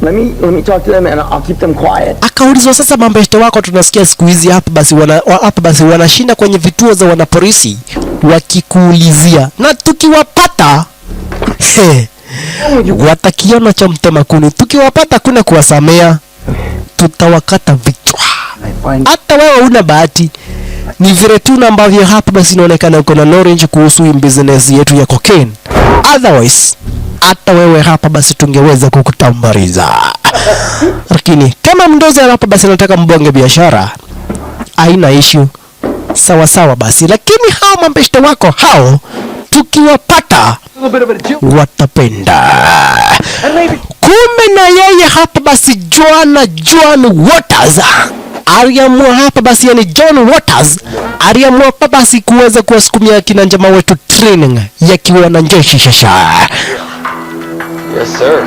Speaker 11: Let me talk to them and I'll keep them quiet.
Speaker 2: Akaulizwa, sasa mambeshte wako tunasikia siku hizi hapa basi wanashinda kwenye vituo za wanapolisi wakikuulizia, na tukiwapata watakiona cha mtemakuni, tukiwapata kuna kuwasamea, tutawakata vichwa. Hata wewe una bahati, ni vile tu ambavyo hapa basi inaonekana uko na knowledge kuhusu hii business yetu ya cocaine. Otherwise hata wewe hapa basi tungeweza kukutambariza. Lakini kama mdozi hapa basi nataka mbonge biashara, haina issue, sawa sawa basi. Lakini hao mambeshte wako hao tukiwapata watapenda. Kumbe na yeye hapa basi John Waters aliamua hapa basi, yani John Waters aliamua hapa basi kuweza kuwasukumia kina jamaa wetu training ya kiwanajeshi shasha.
Speaker 4: Yes, sir.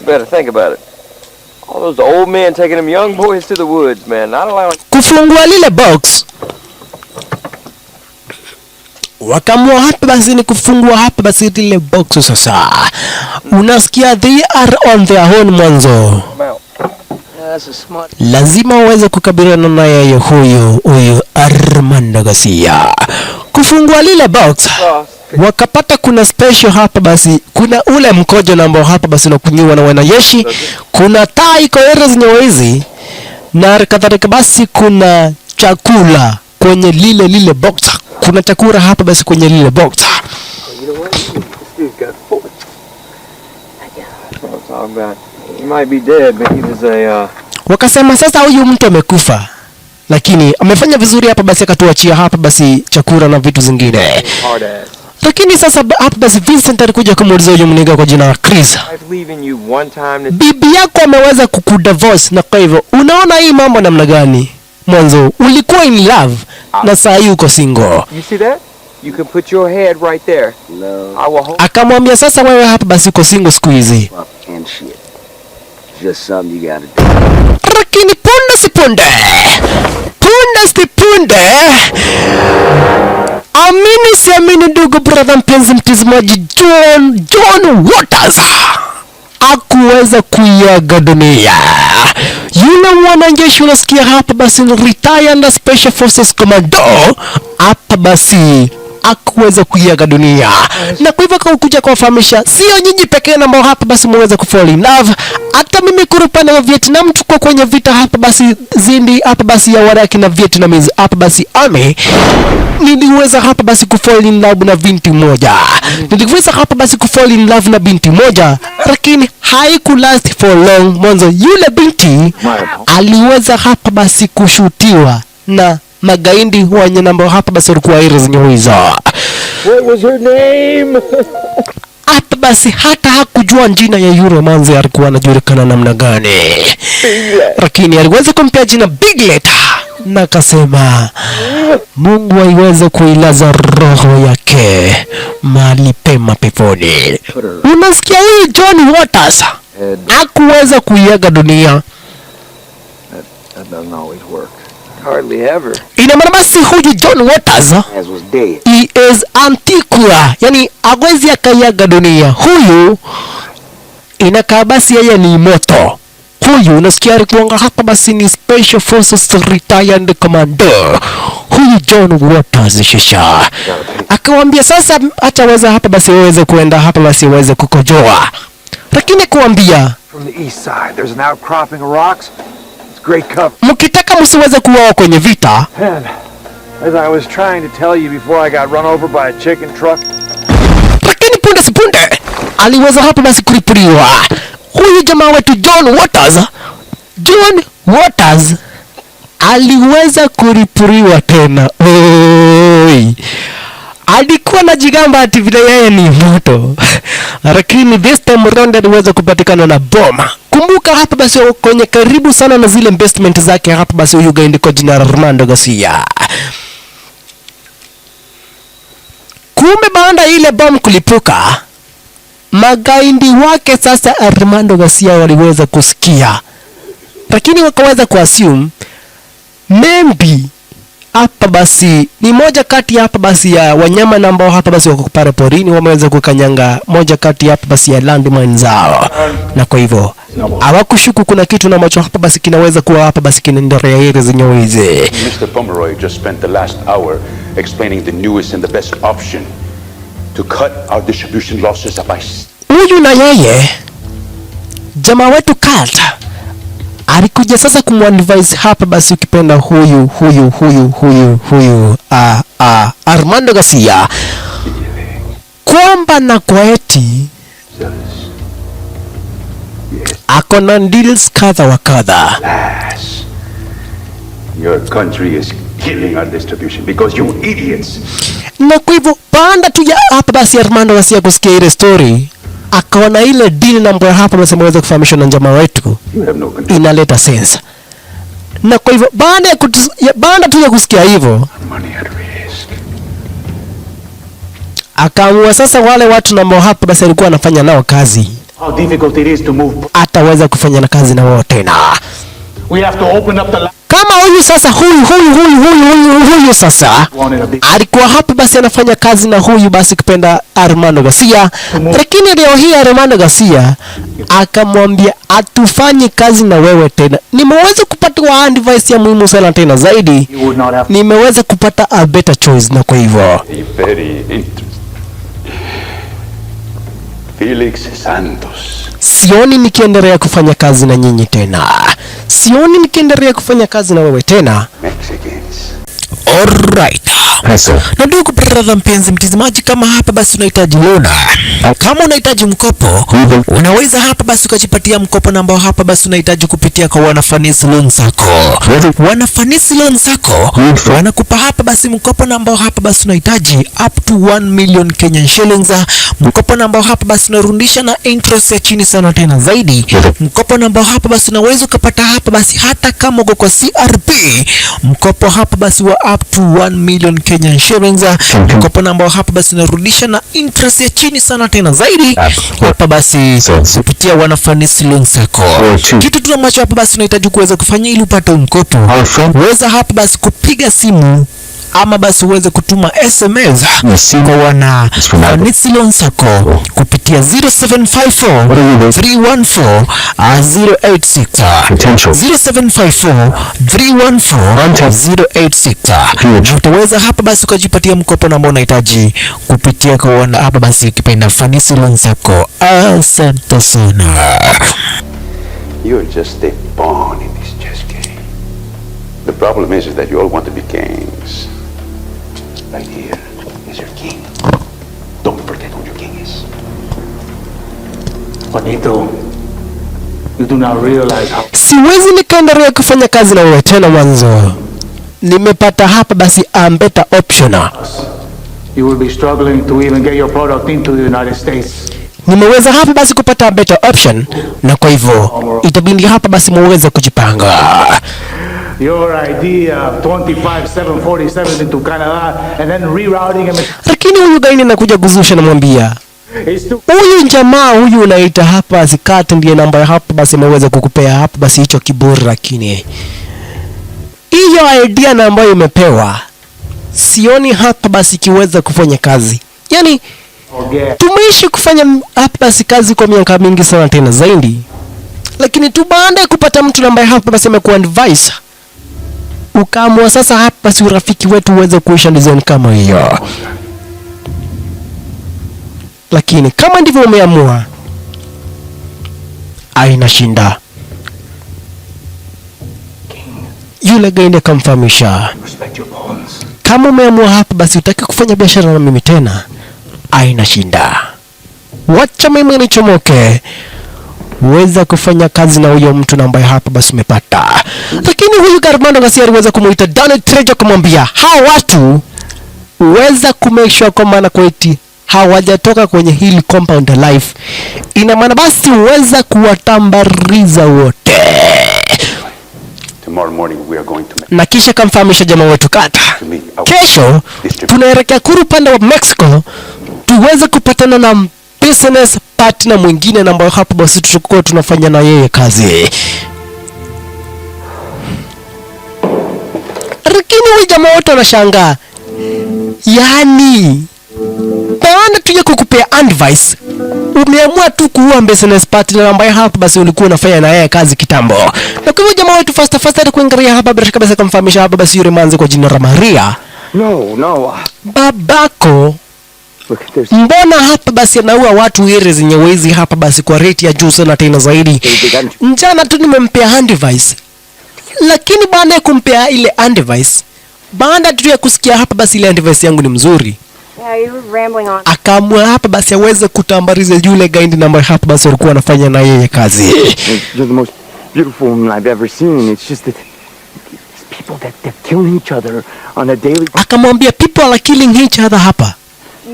Speaker 4: You better think about it. All those old men taking them young boys to the woods, man. Not allowing...
Speaker 2: Kufungua lile box. Wakamua hapa basi ni kufungua hapa basi lile box sasa. Unasikia they are on their own mwanzo. Lazima uweze kukabiliana na yeye huyu Armando Garcia. Kufungua lile box. Wakapata kuna special hapa basi, kuna ule mkojo na ambao hapa basi unakunywa na wanajeshi, kuna taa iko hizi na kadhalika basi kuna chakula kwenye lile box. Kuna chakula hapa basi kwenye lile box. Wakasema sasa huyu mtu amekufa, lakini amefanya vizuri hapa basi akatuachia hapa basi chakula na vitu zingine. Lakini sasa hapa basi Vincent alikuja kumuuliza huyu mniga kwa jina la Chris. Bibi yako ameweza kukudivorce na kwa hivyo unaona hii mambo namna gani? Mwanzo ulikuwa in love na saa hii uko single.
Speaker 4: You see that? You can put your head right there. No.
Speaker 2: Akamwambia sasa wewe hapa basi uko single siku hizi.
Speaker 7: Just something you gotta do.
Speaker 2: Lakini punde si punde. Amini si amini ndugu brother mpenzi mtazamaji, John Waters hakuweza kuiaga dunia. Yule mwanajeshi unasikia hapa basi retired special forces commando hapa basi hakuweza kuiaga dunia. Na kwa hivyo kuja kuwafahamisha sio nyinyi pekee ambao hapa basi mweza kufall in love. Hata mimi kurupana wa Vietnam tuko kwenye vita hapa basi zindi hapa basi ya waraki na Vietnamese hapa basi army. Niliweza hapa basi kufall in love na binti moja. Niliweza hapa basi kufall in love na binti moja, lakini haikulast for long. Mwanzo yule binti aliweza hapa basi kushutiwa na magaindi wenye namba hapa basi walikuwa heroes nyoizo.
Speaker 1: What was her name?
Speaker 2: Hapa basi hata hakujua jina ya yule manzi alikuwa anajulikana namna gani. Lakini aliweza kumpea jina Biglet na akasema Mungu aiweze kuilaza roho yake mahali pema peponi. Unasikia huyu John Waters hakuweza kuiaga dunia.
Speaker 11: That doesn't always work.
Speaker 4: Hardly ever.
Speaker 2: Ina maana basi huyu John Waters he is antiqua, yani hawezi akaiaga dunia. Huyu inakaa basi yeye ni moto. Huyu unasikia alikuwa hapa basi ni special forces retired commander. Huyu John Waters shisha akawambia sasa ataweza hapa basi waweze kuenda hapa basi waweze kukojoa, lakini kuambia
Speaker 11: From the east side, there's an outcropping of rocks. It's great cover.
Speaker 2: Mkitaka msiweze kuwa kwenye vita.
Speaker 11: And as I was trying to tell you before I got run over by a chicken truck.
Speaker 2: Lakini punde si punde aliweza hapa basi kuripuliwa. Huyu jamaa wetu John Waters aliweza kuripuliwa tena. Oi. Alikuwa na jigamba ati vile yeye ni moto. Lakini this time round aliweza kupatikana na boma. Kumbuka hapa basi kwenye karibu sana na zile investment zake hapa basi huyu gaindi kwa jina Armando Garcia. Kumbe baada ile bomb kulipuka, magaindi wake sasa Armando Garcia waliweza kusikia. Lakini wakaweza kuassume maybe hapa basi ni moja kati hapa basi ya wanyama na ambao hapa basi wako pale porini wameweza kukanyanga moja kati hapa basi ya landmine zao, na kwa hivyo hawakushuku kuna kitu na macho hapa basi kinaweza kuwa hapa basi kinaendelea hizi zenyewe hizi.
Speaker 12: Mr. Pomeroy just spent the last hour explaining the newest and the best option to cut our distribution losses by.
Speaker 2: Huyu na yeye jamaa wetu Kalt alikuja sasa kumadvise hapa basi ukipenda huyu Armando Garcia kwamba na kwaeti akona deals kadha wa kadha.
Speaker 12: Your country is killing our distribution because you idiots.
Speaker 2: Na kwa hivyo baada tu ya hapa basi Armando Garcia kusikia ile story akaona ile deal namba hapa basi mweza kufahamishwa na jamaa wetu inaleta sense. Na kwa hivyo baada tu ya kusikia hivyo akaamua sasa wale watu ambao hapa basi alikuwa anafanya nao kazi
Speaker 10: how difficult it is to move.
Speaker 2: ataweza kufanya na kazi na wao tena.
Speaker 10: We have to open up the
Speaker 2: Kama huyu sasa huyu sasa alikuwa hapa basi anafanya kazi na huyu basi kipenda Armando Garcia, lakini leo hii Armando Garcia akamwambia atufanye kazi na wewe tena. Nimeweza kupata advice ya muhimu sana tena zaidi. Nimeweza kupata a better choice, na kwa hivyo
Speaker 12: Very interesting. Felix Santos.
Speaker 2: sioni nikiendelea kufanya kazi na nyinyi tena. Sioni nikiendelea kufanya kazi na wewe tena.
Speaker 12: Mexicans.
Speaker 2: Alright. Na ndugu brother mpenzi mtazamaji, kama hapa basi unahitaji loan, kama unahitaji mkopo, unaweza hapa basi ukajipatia mkopo ambao hapa basi unahitaji kupitia kwa Wanafanisi Loan Sacco. Wanafanisi Loan Sacco wanakupa hapa basi mkopo ambao hapa basi unahitaji up to 1 million Kenyan shillings. Mkopo ambao hapa basi unarudisha na interest ya chini sana tena zaidi. Mkopo ambao hapa basi unaweza kupata hapa basi hata kama uko kwa CRP. Mkopo hapa basi wa up to 1 million Kenyan shillings. Mkopo ambao hapa basi unarudisha na interest ya chini sana tena zaidi. Hapa basi kupitia Wanafanisi Loan Sacco. Kitu tu ambacho hapa basi unahitaji kuweza kufanya ili upate mkopo, uweza hapa basi kupiga simu ama basi uweze kutuma SMS kwa Wanafanisi Loan Sacco kupitia 0754 314 086 0754 314 086. Utaweza hapa basi ukajipatia mkopo ambao unahitaji kupitia kwa hapa basi kipenda Fanisi Loan Sacco. Asante sana.
Speaker 12: You're just a pawn in this chess game. The problem is that you all want to be kings. Right here is your king. Don't forget who your king is.
Speaker 10: Juanito, you do not realize how
Speaker 2: Siwezi nikaendelea kufanya kazi na wewe tena mwanzo. Nimepata hapa basi a better option.
Speaker 10: you will be struggling to even get your product into the United States.
Speaker 2: Nimeweza hapa basi kupata a better option, na kwa hivyo itabidi hapa basi muweze kujipanga.
Speaker 10: Your idea of 25,747 into Canada and then rerouting them.
Speaker 2: Lakini huyu gaini anakuja kuzusha, namwambia huyu jamaa huyu unaita hapa zikate ndiye namba ya hapa basi ameweza kukupea hapa basi hicho kiburi, lakini hiyo idea na ambayo imepewa sioni hapa basi kiweza kufanya kazi. Yani tumeishi kufanya hapa basi kazi kwa miaka mingi sana tena zaidi, lakini tu baada ya kupata mtu ambaye hapa basi amekuwa advisor, ukaamua sasa hapa basi urafiki wetu uweze kuisha design kama hiyo. Lakini kama ndivyo umeamua, aina shinda. Yule gainde kamfahamisha, kama umeamua hapa basi utaki kufanya biashara na mimi tena, aina shinda. Wacha mimi nichomoke, uweza kufanya kazi na huyo mtu ambaye hapa basi umepata. Lakini huyu Armando Garcia aliweza kumuita Danny Trejo kumwambia hao watu uweza kumekisha kwa maana kweti hawajatoka kwenye hili compound life. Ina maana basi uweza kuwatambariza wote.
Speaker 12: Tomorrow morning we are going to
Speaker 2: Na kisha kamfahamisha jamaa wetu kata, kesho tunaelekea kuru upande wa Mexico tuweze kupatana na business partner mwingine na ambayo hapo basi tutakuwa tunafanya na yeye kazi. Lakini huyu jamaa wote wanashangaa, yani baada tu ya kukupea advice umeamua tu kuua business partner ambaye hapa basi ulikuwa unafanya na yeye kazi kitambo. Na kwa hivyo jamaa wetu fast kuangalia hapa bila kabisa kumfahamisha hapa basi yule manzi kwa jina la Maria.
Speaker 3: No.
Speaker 2: Babako mbona hapa basi anaua watu hiri zenye wezi hapa basi kwa rate ya juu sana tena zaidi. Njana tu nimempea advice, lakini baada ya kumpea ile advice, baada tu ya kusikia hapa basi ile advice yangu ni mzuri, akaamua hapa basi aweze kutambariza yule gaindi namba hapa basi alikuwa anafanya na yeye kazi.
Speaker 3: You're the most beautiful woman I've ever seen. It's just that these people they're killing each other on a daily.
Speaker 2: Akamwambia people are killing each other hapa.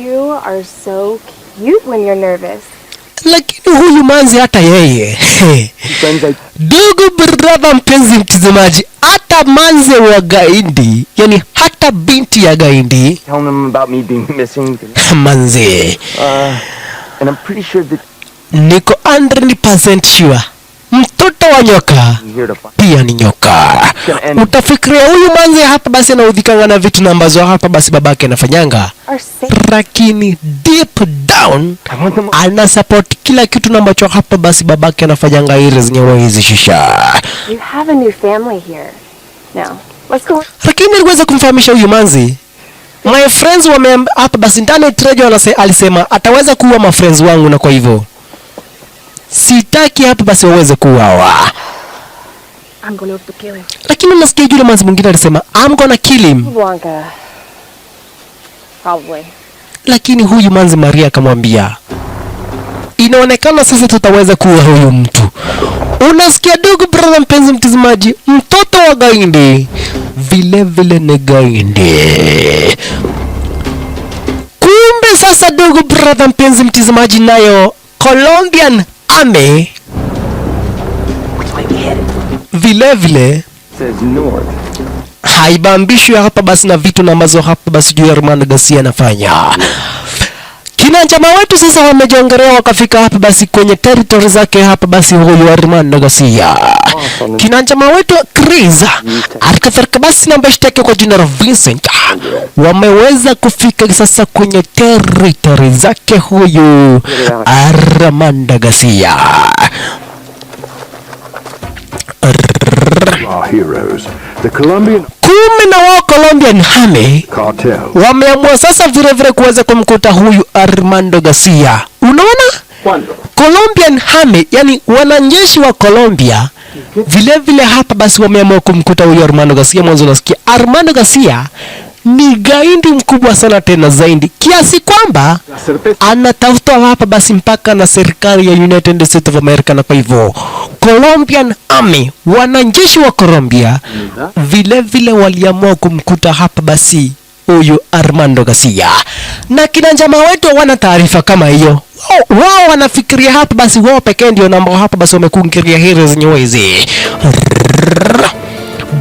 Speaker 6: You are so cute when you're nervous.
Speaker 2: Lakini huyu manzi hata yeye dugu brother mpenzi mtazamaji, hata manzi wa gaindi, yani hata binti ya gaindi
Speaker 3: Telling them about me being missing.
Speaker 2: manzi
Speaker 3: And I'm pretty sure that
Speaker 2: niko 100% sure mtoto wa nyoka pia ni nyoka. Utafikiria huyu manzi hapa basi anaudhikanga na vitu na ambazo hapa basi babake anafanyanga, lakini deep down ana support kila kitu na ambacho hapa basi babake anafanyanga ile zenyewe hizi shisha.
Speaker 6: You have a new family here. Now, let's go.
Speaker 2: Lakini aliweza kumfahamisha huyu manzi, my friends hapa basi ndani Trejo alisema ataweza kuua my friends wangu, na kwa hivyo sitaki hapa basi waweze kuuawa.
Speaker 6: I'm going to kill him.
Speaker 2: Lakini nasikia yule manzi mwingine alisema I'm gonna kill him.
Speaker 6: Blanca. Probably.
Speaker 2: Lakini huyu manzi Maria akamwambia inaonekana sasa tutaweza kuua huyu mtu. Unasikia ndugu brother mpenzi mtazamaji, mtoto wa gaindi vile vile ni gaindi. Kumbe sasa ndugu brother mpenzi mtazamaji, nayo Colombian Army vile vile haibambishwi hapa basi na vitu na ambazo hapa basi juu Armando Garcia anafanya. Kina jamaa wetu sasa wamejongerea wakafika hapa basi kwenye territory zake hapa basi huyu Armando Garcia. Kina jamaa wetu Chris alikafika basi na mbashtaki kwa jina la Vincent wameweza kufika sasa kwenye territory zake huyu Armando Garcia.
Speaker 1: Our heroes, the Colombian
Speaker 2: Kumbe na wao Colombian Army
Speaker 1: cartel.
Speaker 2: wameamua sasa vile vile kuweza kumkuta huyu Armando Garcia. Unaona? Colombian Army, yani wanajeshi wa Colombia vile vile hapa basi wameamua kumkuta huyu Armando Garcia. Mwanzo nasikia Armando Garcia ni gaindi mkubwa sana tena zaidi kiasi kwamba anatafutwa hapa basi mpaka na serikali ya United States of America. Na kwa hivyo Colombian Army, wanajeshi wa Colombia vile vile waliamua kumkuta hapa basi huyu Armando Garcia. Na kina jamaa wetu wana taarifa kama hiyo. Wao wanafikiria hapa basi wao pekee ndio namba hapa basi wamekungiria hili zenyewe hizi.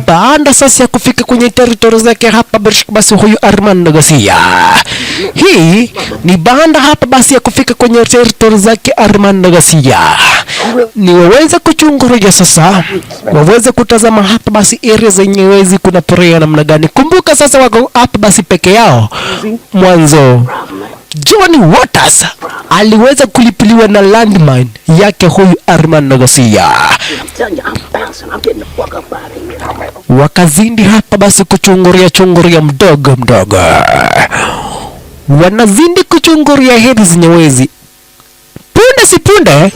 Speaker 2: Baada sasa ya kufika kwenye territory zake hapa basi huyu Armando Garcia, hii ni baada hapa basi ya kufika kwenye territory zake Armando Garcia, ni waweze kuchungulia sasa, waweze kutazama hapa basi area zenyewe hizi kuna porea namna gani. Kumbuka sasa wako hapa basi peke yao. Mwanzo Johnny Waters aliweza kulipiliwa na landmine yake huyu Armando Garcia. Wakazindi hapa basi kuchunguria mdogo wanazindi kuchunguria hedi zinyewezi. Punde si punde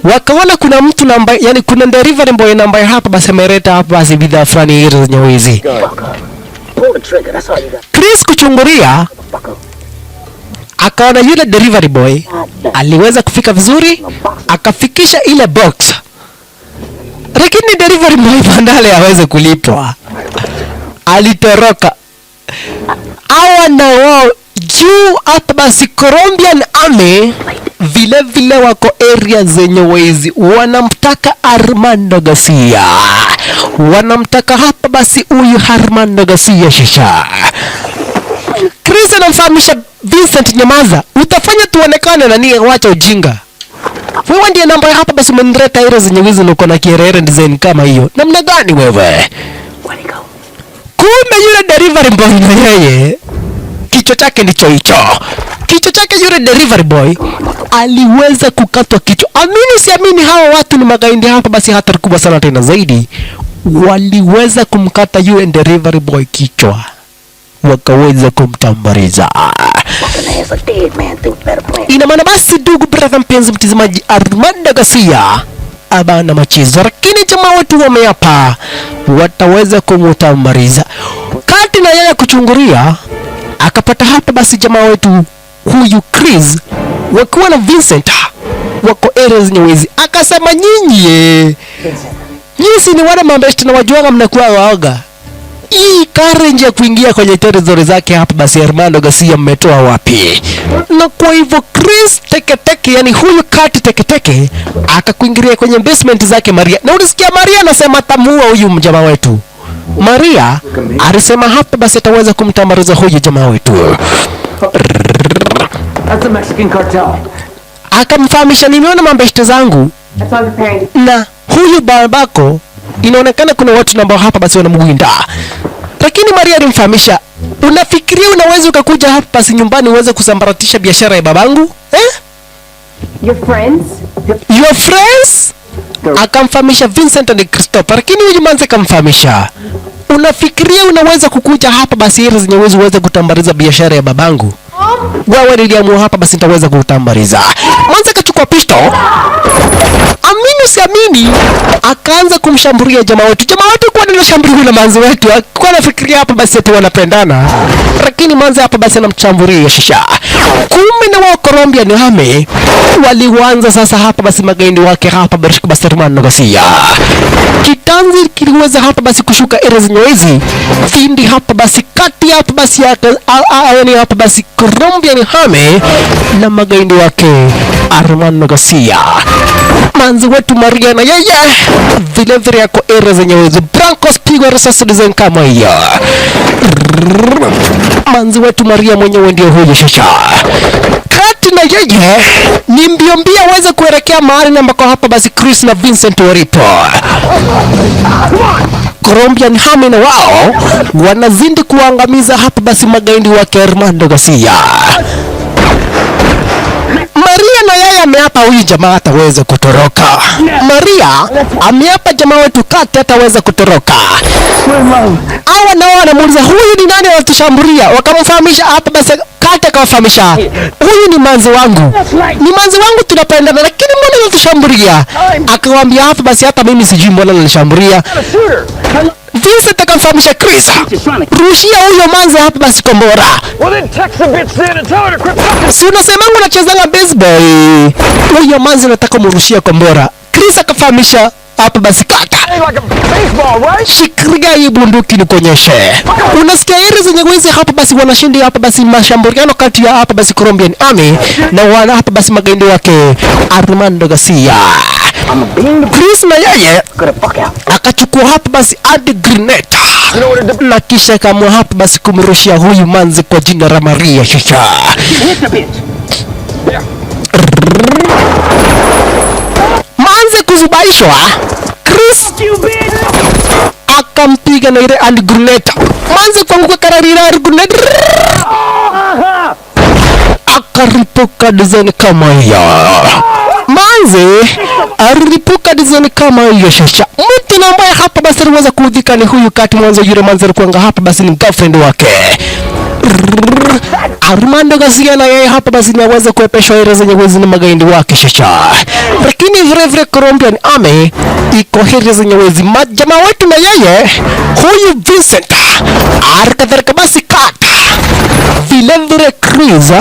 Speaker 2: wakaona kuna mtu namba, yani kuna delivery boy namba hapa basi ameleta hapa basi bidhaa fulani hedi zinyewezi. Chris kuchunguria akaona yule delivery boy aliweza kufika vizuri, akafikisha ile box, lakini delivery boy bandale aweze kulipwa, alitoroka. Awa na wao juu hapa basi Colombian Army vile vile wako area zenye wezi, wanamtaka Armando Garcia, wanamtaka hapa basi huyu Armando Garcia shisha. Chris anamfahamisha Vincent, nyamaza, utafanya tuonekane na niye, wacha ujinga. Wewe ndiye namba hapa basi umenileta ile zenye wizi na uko na kierere design kama hiyo. Namna gani wewe? Kumbe yule delivery boy na yeye kichwa chake ndicho hicho. Kichwa chake yule delivery boy aliweza kukatwa kichwa. Amini siamini, hawa watu ni magaindi hapa basi hatari kubwa sana tena zaidi. Waliweza kumkata yule delivery boy kichwa, wakaweza kumtambariza. Ina maana basi ndugu brother mpenzi mtazamaji, Armando Garcia abana machizo, lakini jamaa wetu wameapa wataweza kumtambariza. Kati na yeye kuchungulia akapata hapa basi jamaa wetu huyu Chris wakiwa na Vincent wako areas nyewezi, akasema nyinyi ni wale mambeshti na wajuanga mnakuwa waoga. Hii courage ya kuingia kwenye territory zake hapa basi Armando Garcia mmetoa wapi? Na kwa hivyo Chris teketeke, yani huyu kati teketeke akakuingilia kwenye basement zake Maria. Na ulisikia Maria anasema tamuua huyu mjamaa wetu. Maria alisema hapa basi ataweza kumtamariza huyu jamaa wetu.
Speaker 5: That's a Mexican cartel.
Speaker 2: akamfahamisha nimeona mambeshte zangu na huyu babako, inaonekana kuna watu ambao hapa basi wanamwinda. Lakini Maria alimfahamisha, unafikiria unaweza ukakuja hapa basi nyumbani uweze kusambaratisha biashara ya babangu?
Speaker 6: Your friends?
Speaker 2: Your friends? Akamfahamisha Vincent na Christopher, lakini huyu manzi akamfahamisha, unafikiria unaweza kukuja hapa basi ili zenye uweze kutambariza biashara ya babangu? Wewe niliamua hapa basi nitaweza kutambariza. Manzi akachukua pisto, amini usiamini, akaanza kumshambulia jamaa wetu. Jamaa wetu kwa nini anashambulia na manzi wetu? Kwa nafikiria hapa basi eti wanapendana. Lakini manzi hapa basi anamshambulia shisha. Kumbe na wa Colombia ni hame walianza sasa hapa basi magaindi wake hapa basi Armando Garcia. Kitanzi kiliweza hapa basi kushuka era zenyewe findi hapa basi kati hapa basi yani hapa basi Colombia ni hame na magaindi wake Armando Garcia. Manzi wetu Maria na yeye vile vile yako era zenyewe Brancos pigwa risasi design kama hiyo. Manzi wetu Maria mwenyewe ndio huyo shasha. Kati na yeye ni mbio aweze kuelekea mahali ambako hapa basi Chris na Vincent walipo. Colombian hami na wao wanazindi kuangamiza hapa basi magaindi wake Armando Garcia. Maria na yeye ameapa huyu jamaa hataweza kutoroka. Maria ameapa jamaa wetu Kati hataweza kutoroka. Hawa nao wanamuuliza huyu ni nani anatushambulia? Wakamfahamisha hapa basi Kati akawafahamisha huyu ni manzi wangu. Ni manzi wangu tunapendana lakini mbona anatushambulia? Akawaambia hapa basi hata mimi sijui mbona ananishambulia. Vincent akamfahamisha Chris, rushia huyo manzi hapa basi kombora. Si unasemangu unachezanga baseball. Huyo manzi nataka murushia kombora. Chris akafahamisha hapa basi Kata, shikiria hii bunduki nikuonyeshe. Unasikia hili zenye wezi hapa basi wanashindi hapa basi mashambuliano kati ya hapa basi Colombian Army na wana hapa basi magaindi wake Armando Garcia. Chris na yeye akachukua hapa basi adi grenade na kisha kama hapa basi kumrushia huyu manzi kwa jina la Maria Shasha. Manzi kuzubaishwa, Chris akampiga na ile adi grenade. Manzi kuanguka kararira adi grenade akaripuka design kama hiyo. Manzi alipuka design kama hiyo shasha. Mtu na ambaye hapa basi aliweza kuudhika ni huyu Kati mwanzo yule manzi alikuwa hapa basi ni girlfriend wake Armando Garcia, na yeye hapa basi anaweza kuepeshwa ile zenye wezi ni magaindi wake shasha. Lakini vile vile Colombian Army iko hili zenye wezi jamaa wetu na yeye huyu Vincent alikadhalika basi Kata vile vile Chris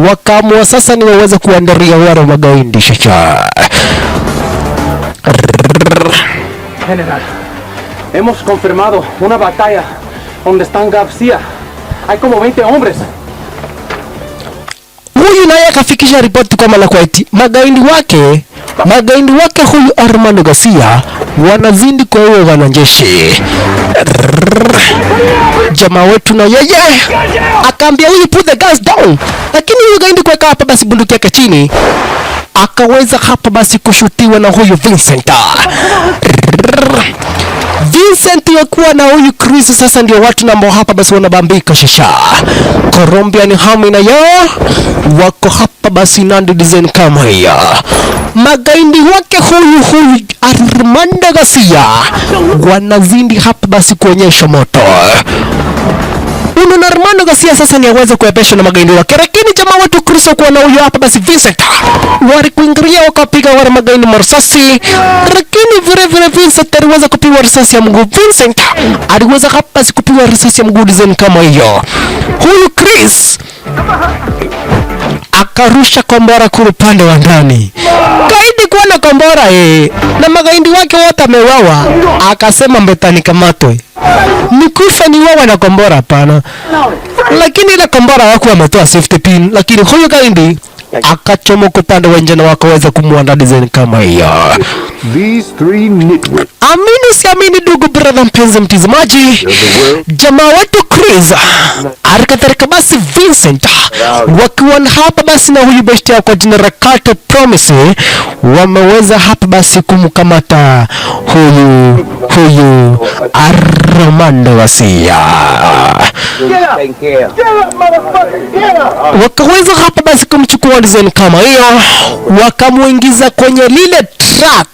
Speaker 2: wakaamua sasa ni waweza kuandaria wale magaindi shasha.
Speaker 13: General, hemos confirmado una batalla donde están Garcia. Hay como 20 hombres.
Speaker 2: Huyu naye akafikisha ripoti kwa Malakweti. Magaindi wake huyu Armando Garcia wanazindi kwa huyo wanajeshi. Jamaa wetu na yeye akaambia huyu put the guns down. Lakini huyu gaindi kuweka hapa basi bunduki yake chini, akaweza hapa basi kushutiwa na huyu Vincent. Vincent yakuwa na huyu Chris sasa ndio watu ambao hapa basi wanabambika shisha. Colombian Army na yao wako hapa basi nandi design kama hiyo. Magaindi wake huyu Armando Garcia wanazindi hapa basi kuonyesha moto. Unaona Armando Garcia sasa ni aweze kuepesha na magaindi wake, lakini jamaa wetu Chris kwa na huyu hapa basi Vincent walikuingilia wakapiga wale magaindi marisasi, lakini vile Vincent aliweza kupigwa risasi ya mguu. Vincent aliweza hapa basi kupigwa risasi ya mguu design kama hiyo. Huyu Chris akarusha kombora kule upande wa ndani. Gaidi kuona kombora na magaindi wake wote amewawa, akasema mbetani kamatwe. Nikufa ni wawa na kombora hapana. Lakini ile kombora wako wametoa safety pin, lakini huyu gaindi akachomoka upande wa nje na wakaweza kumuanda design kama hiyo.
Speaker 1: These three nitwits.
Speaker 2: Amini siamini ndugu brother mpenzi mtazamaji, jamaa wetu Chris alikadhalika basi Vincent wakiwa hapa basi na huyu besti kwa jina la Carter Promise wameweza hapa basi kumkamata huyu Armando Garcia. Wakaweza hapa basi kumchukua design kama hiyo, wakamuingiza kwenye lile truck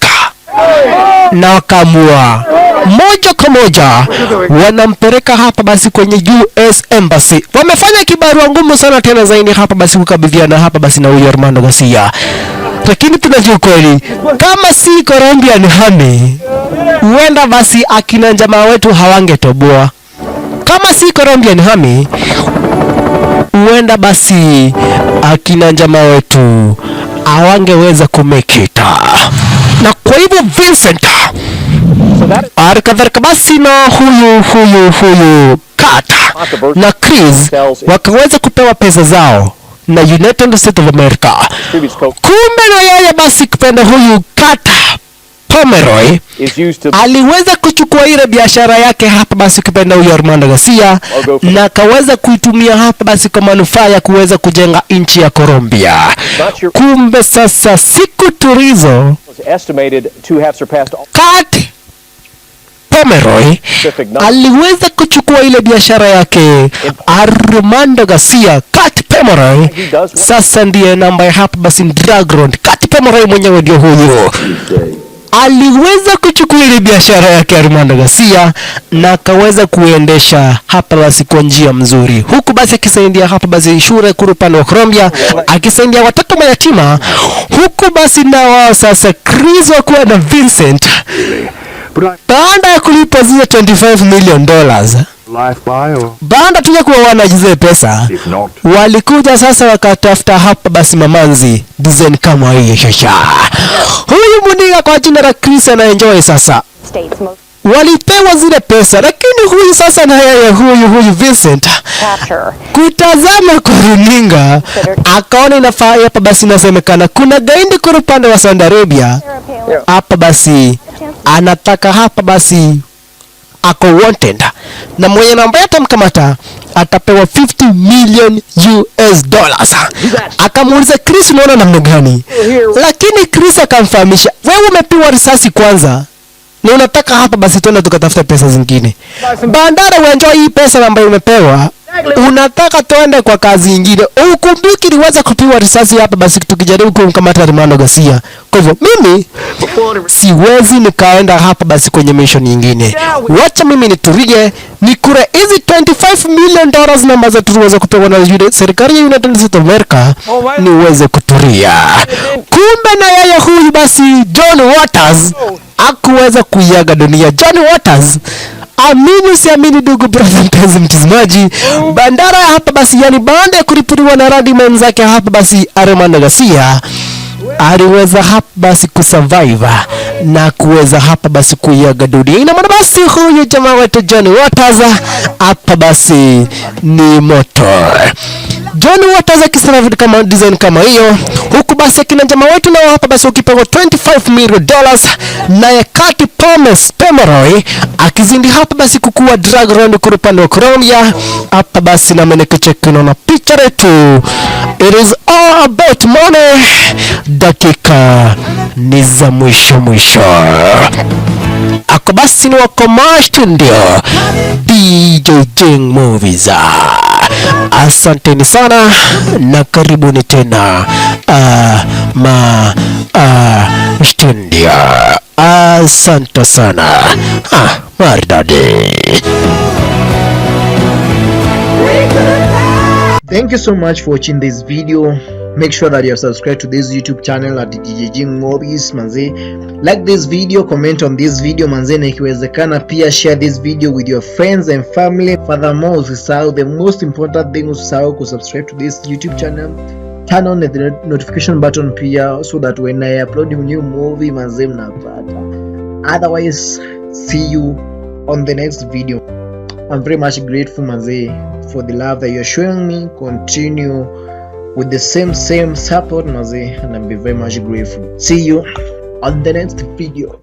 Speaker 2: na wakamua moja kwa moja wanampeleka hapa basi kwenye US Embassy. Wamefanya kibarua ngumu sana tena zaidi hapa basi kukabidhiana hapa basi na huyu Armando Garcia. Lakini tunajua kweli kama si Colombian Army huenda basi akina jamaa wetu hawangetoboa. Kama si Colombian Army huenda basi akina jamaa wetu hawangeweza kumekita. Na kwa hivyo Vincent alikadhalika basi na huyu Carter na Chris wakaweza kupewa pesa zao na United States of America. Kumbe na yeye basi kupenda huyu Carter Pomeroy aliweza kuchukua ile biashara yake hapa basi kupenda huyu Armando Garcia na akaweza kuitumia hapa basi kwa manufaa ya kuweza kujenga nchi ya Colombia. Kumbe sasa siku turizo Carter Pomeroy aliweza kuchukua ile biashara yake Armando Garcia. Carter Pomeroy sasa ndiye namba hapa basi drug lord. Carter Pomeroy mwenyewe ndio huyo aliweza kuchukua ile biashara yake Armando Garcia na akaweza kuendesha hapa basi kwa njia mzuri, huku basi akisaidia hapa basi shule kule upande wa Colombia, akisaidia watoto mayatima, huku basi na wao sasa Chris wakuwa na Vincent baada ya kulipa zile $25 million baada tuja kuwa wanajize pesa, walikuja sasa wakatafuta hapa basi mamanzi design kama hii shasha. Huyu muniga kwa jina la Chris na enjoy sasa. Walipewa zile pesa, lakini huyu sasa na yeye huyu Vincent kutazama kwa runinga akaona inafaa hapa basi inasemekana kuna gaindi kwa upande wa Saudi Arabia hapa basi anataka hapa basi ako wanted na mwenye namba atamkamata atapewa $50 million. Akamuuliza Chris unaona namna gani, lakini Chris akamfahamisha wewe umepewa risasi kwanza na unataka hapa basi tuende tukatafuta pesa zingine. Bandara uenjoy hii pesa ambayo umepewa, unataka tuende kwa kazi nyingine. Ukumbuki niweza kupewa risasi hapa basi tukijaribu kumkamata Armando Garcia. Kwa hivyo mimi siwezi nikaenda hapa basi kwenye mission nyingine. Wacha mimi nitulie nikure hizi $25 million ambazo tuliweza kupewa na serikali ya United States of America niweze kutulia. Kumbe na yeye huyu basi John Waters hakuweza kuiaga dunia. John Waters, amini siamini ndugu brother mpenzi mtazamaji, bandara hapa basi yani baada ya kuripuliwa na radiman zake hapa basi Armando Garcia aliweza hapa basi kusurvive na kuweza hapa basi kuiaga dunia. Ina maana basi huyu jamaa wetu John Waters hapa basi ni moto. John Waters akisurvive kama design kama hiyo, huku basi kina jamaa wetu na hapa basi ukipewa $25 million na Carter Pomeroy akizindi hapa basi kukua drug round kwa upande wa Colombia hapa basi na menekecheki na picha yetu. It is all about money. Dakika ni za mwisho. Ako basi ni wako ndio DJ Jing Movies. Asanteni sana na karibuni tena studio. Asante sana. Maridadi.
Speaker 14: Thank you so much for watching this video. Make sure that you are subscribed to this YouTube channel at DJ Jing Movies manze. Like this video, comment on this video manze, na ikiwezekana pia share this video with your friends and family. Furthermore, usisahau, the most important thing, usisahau kusubscribe to this YouTube channel. Turn on the notification button pia so that when I upload a new movie manze mnapata. Otherwise, see you on the next video. I'm very much grateful manze for the love that you're showing me. Continue with the same support manze, and I'll be very much grateful. See you on the next video.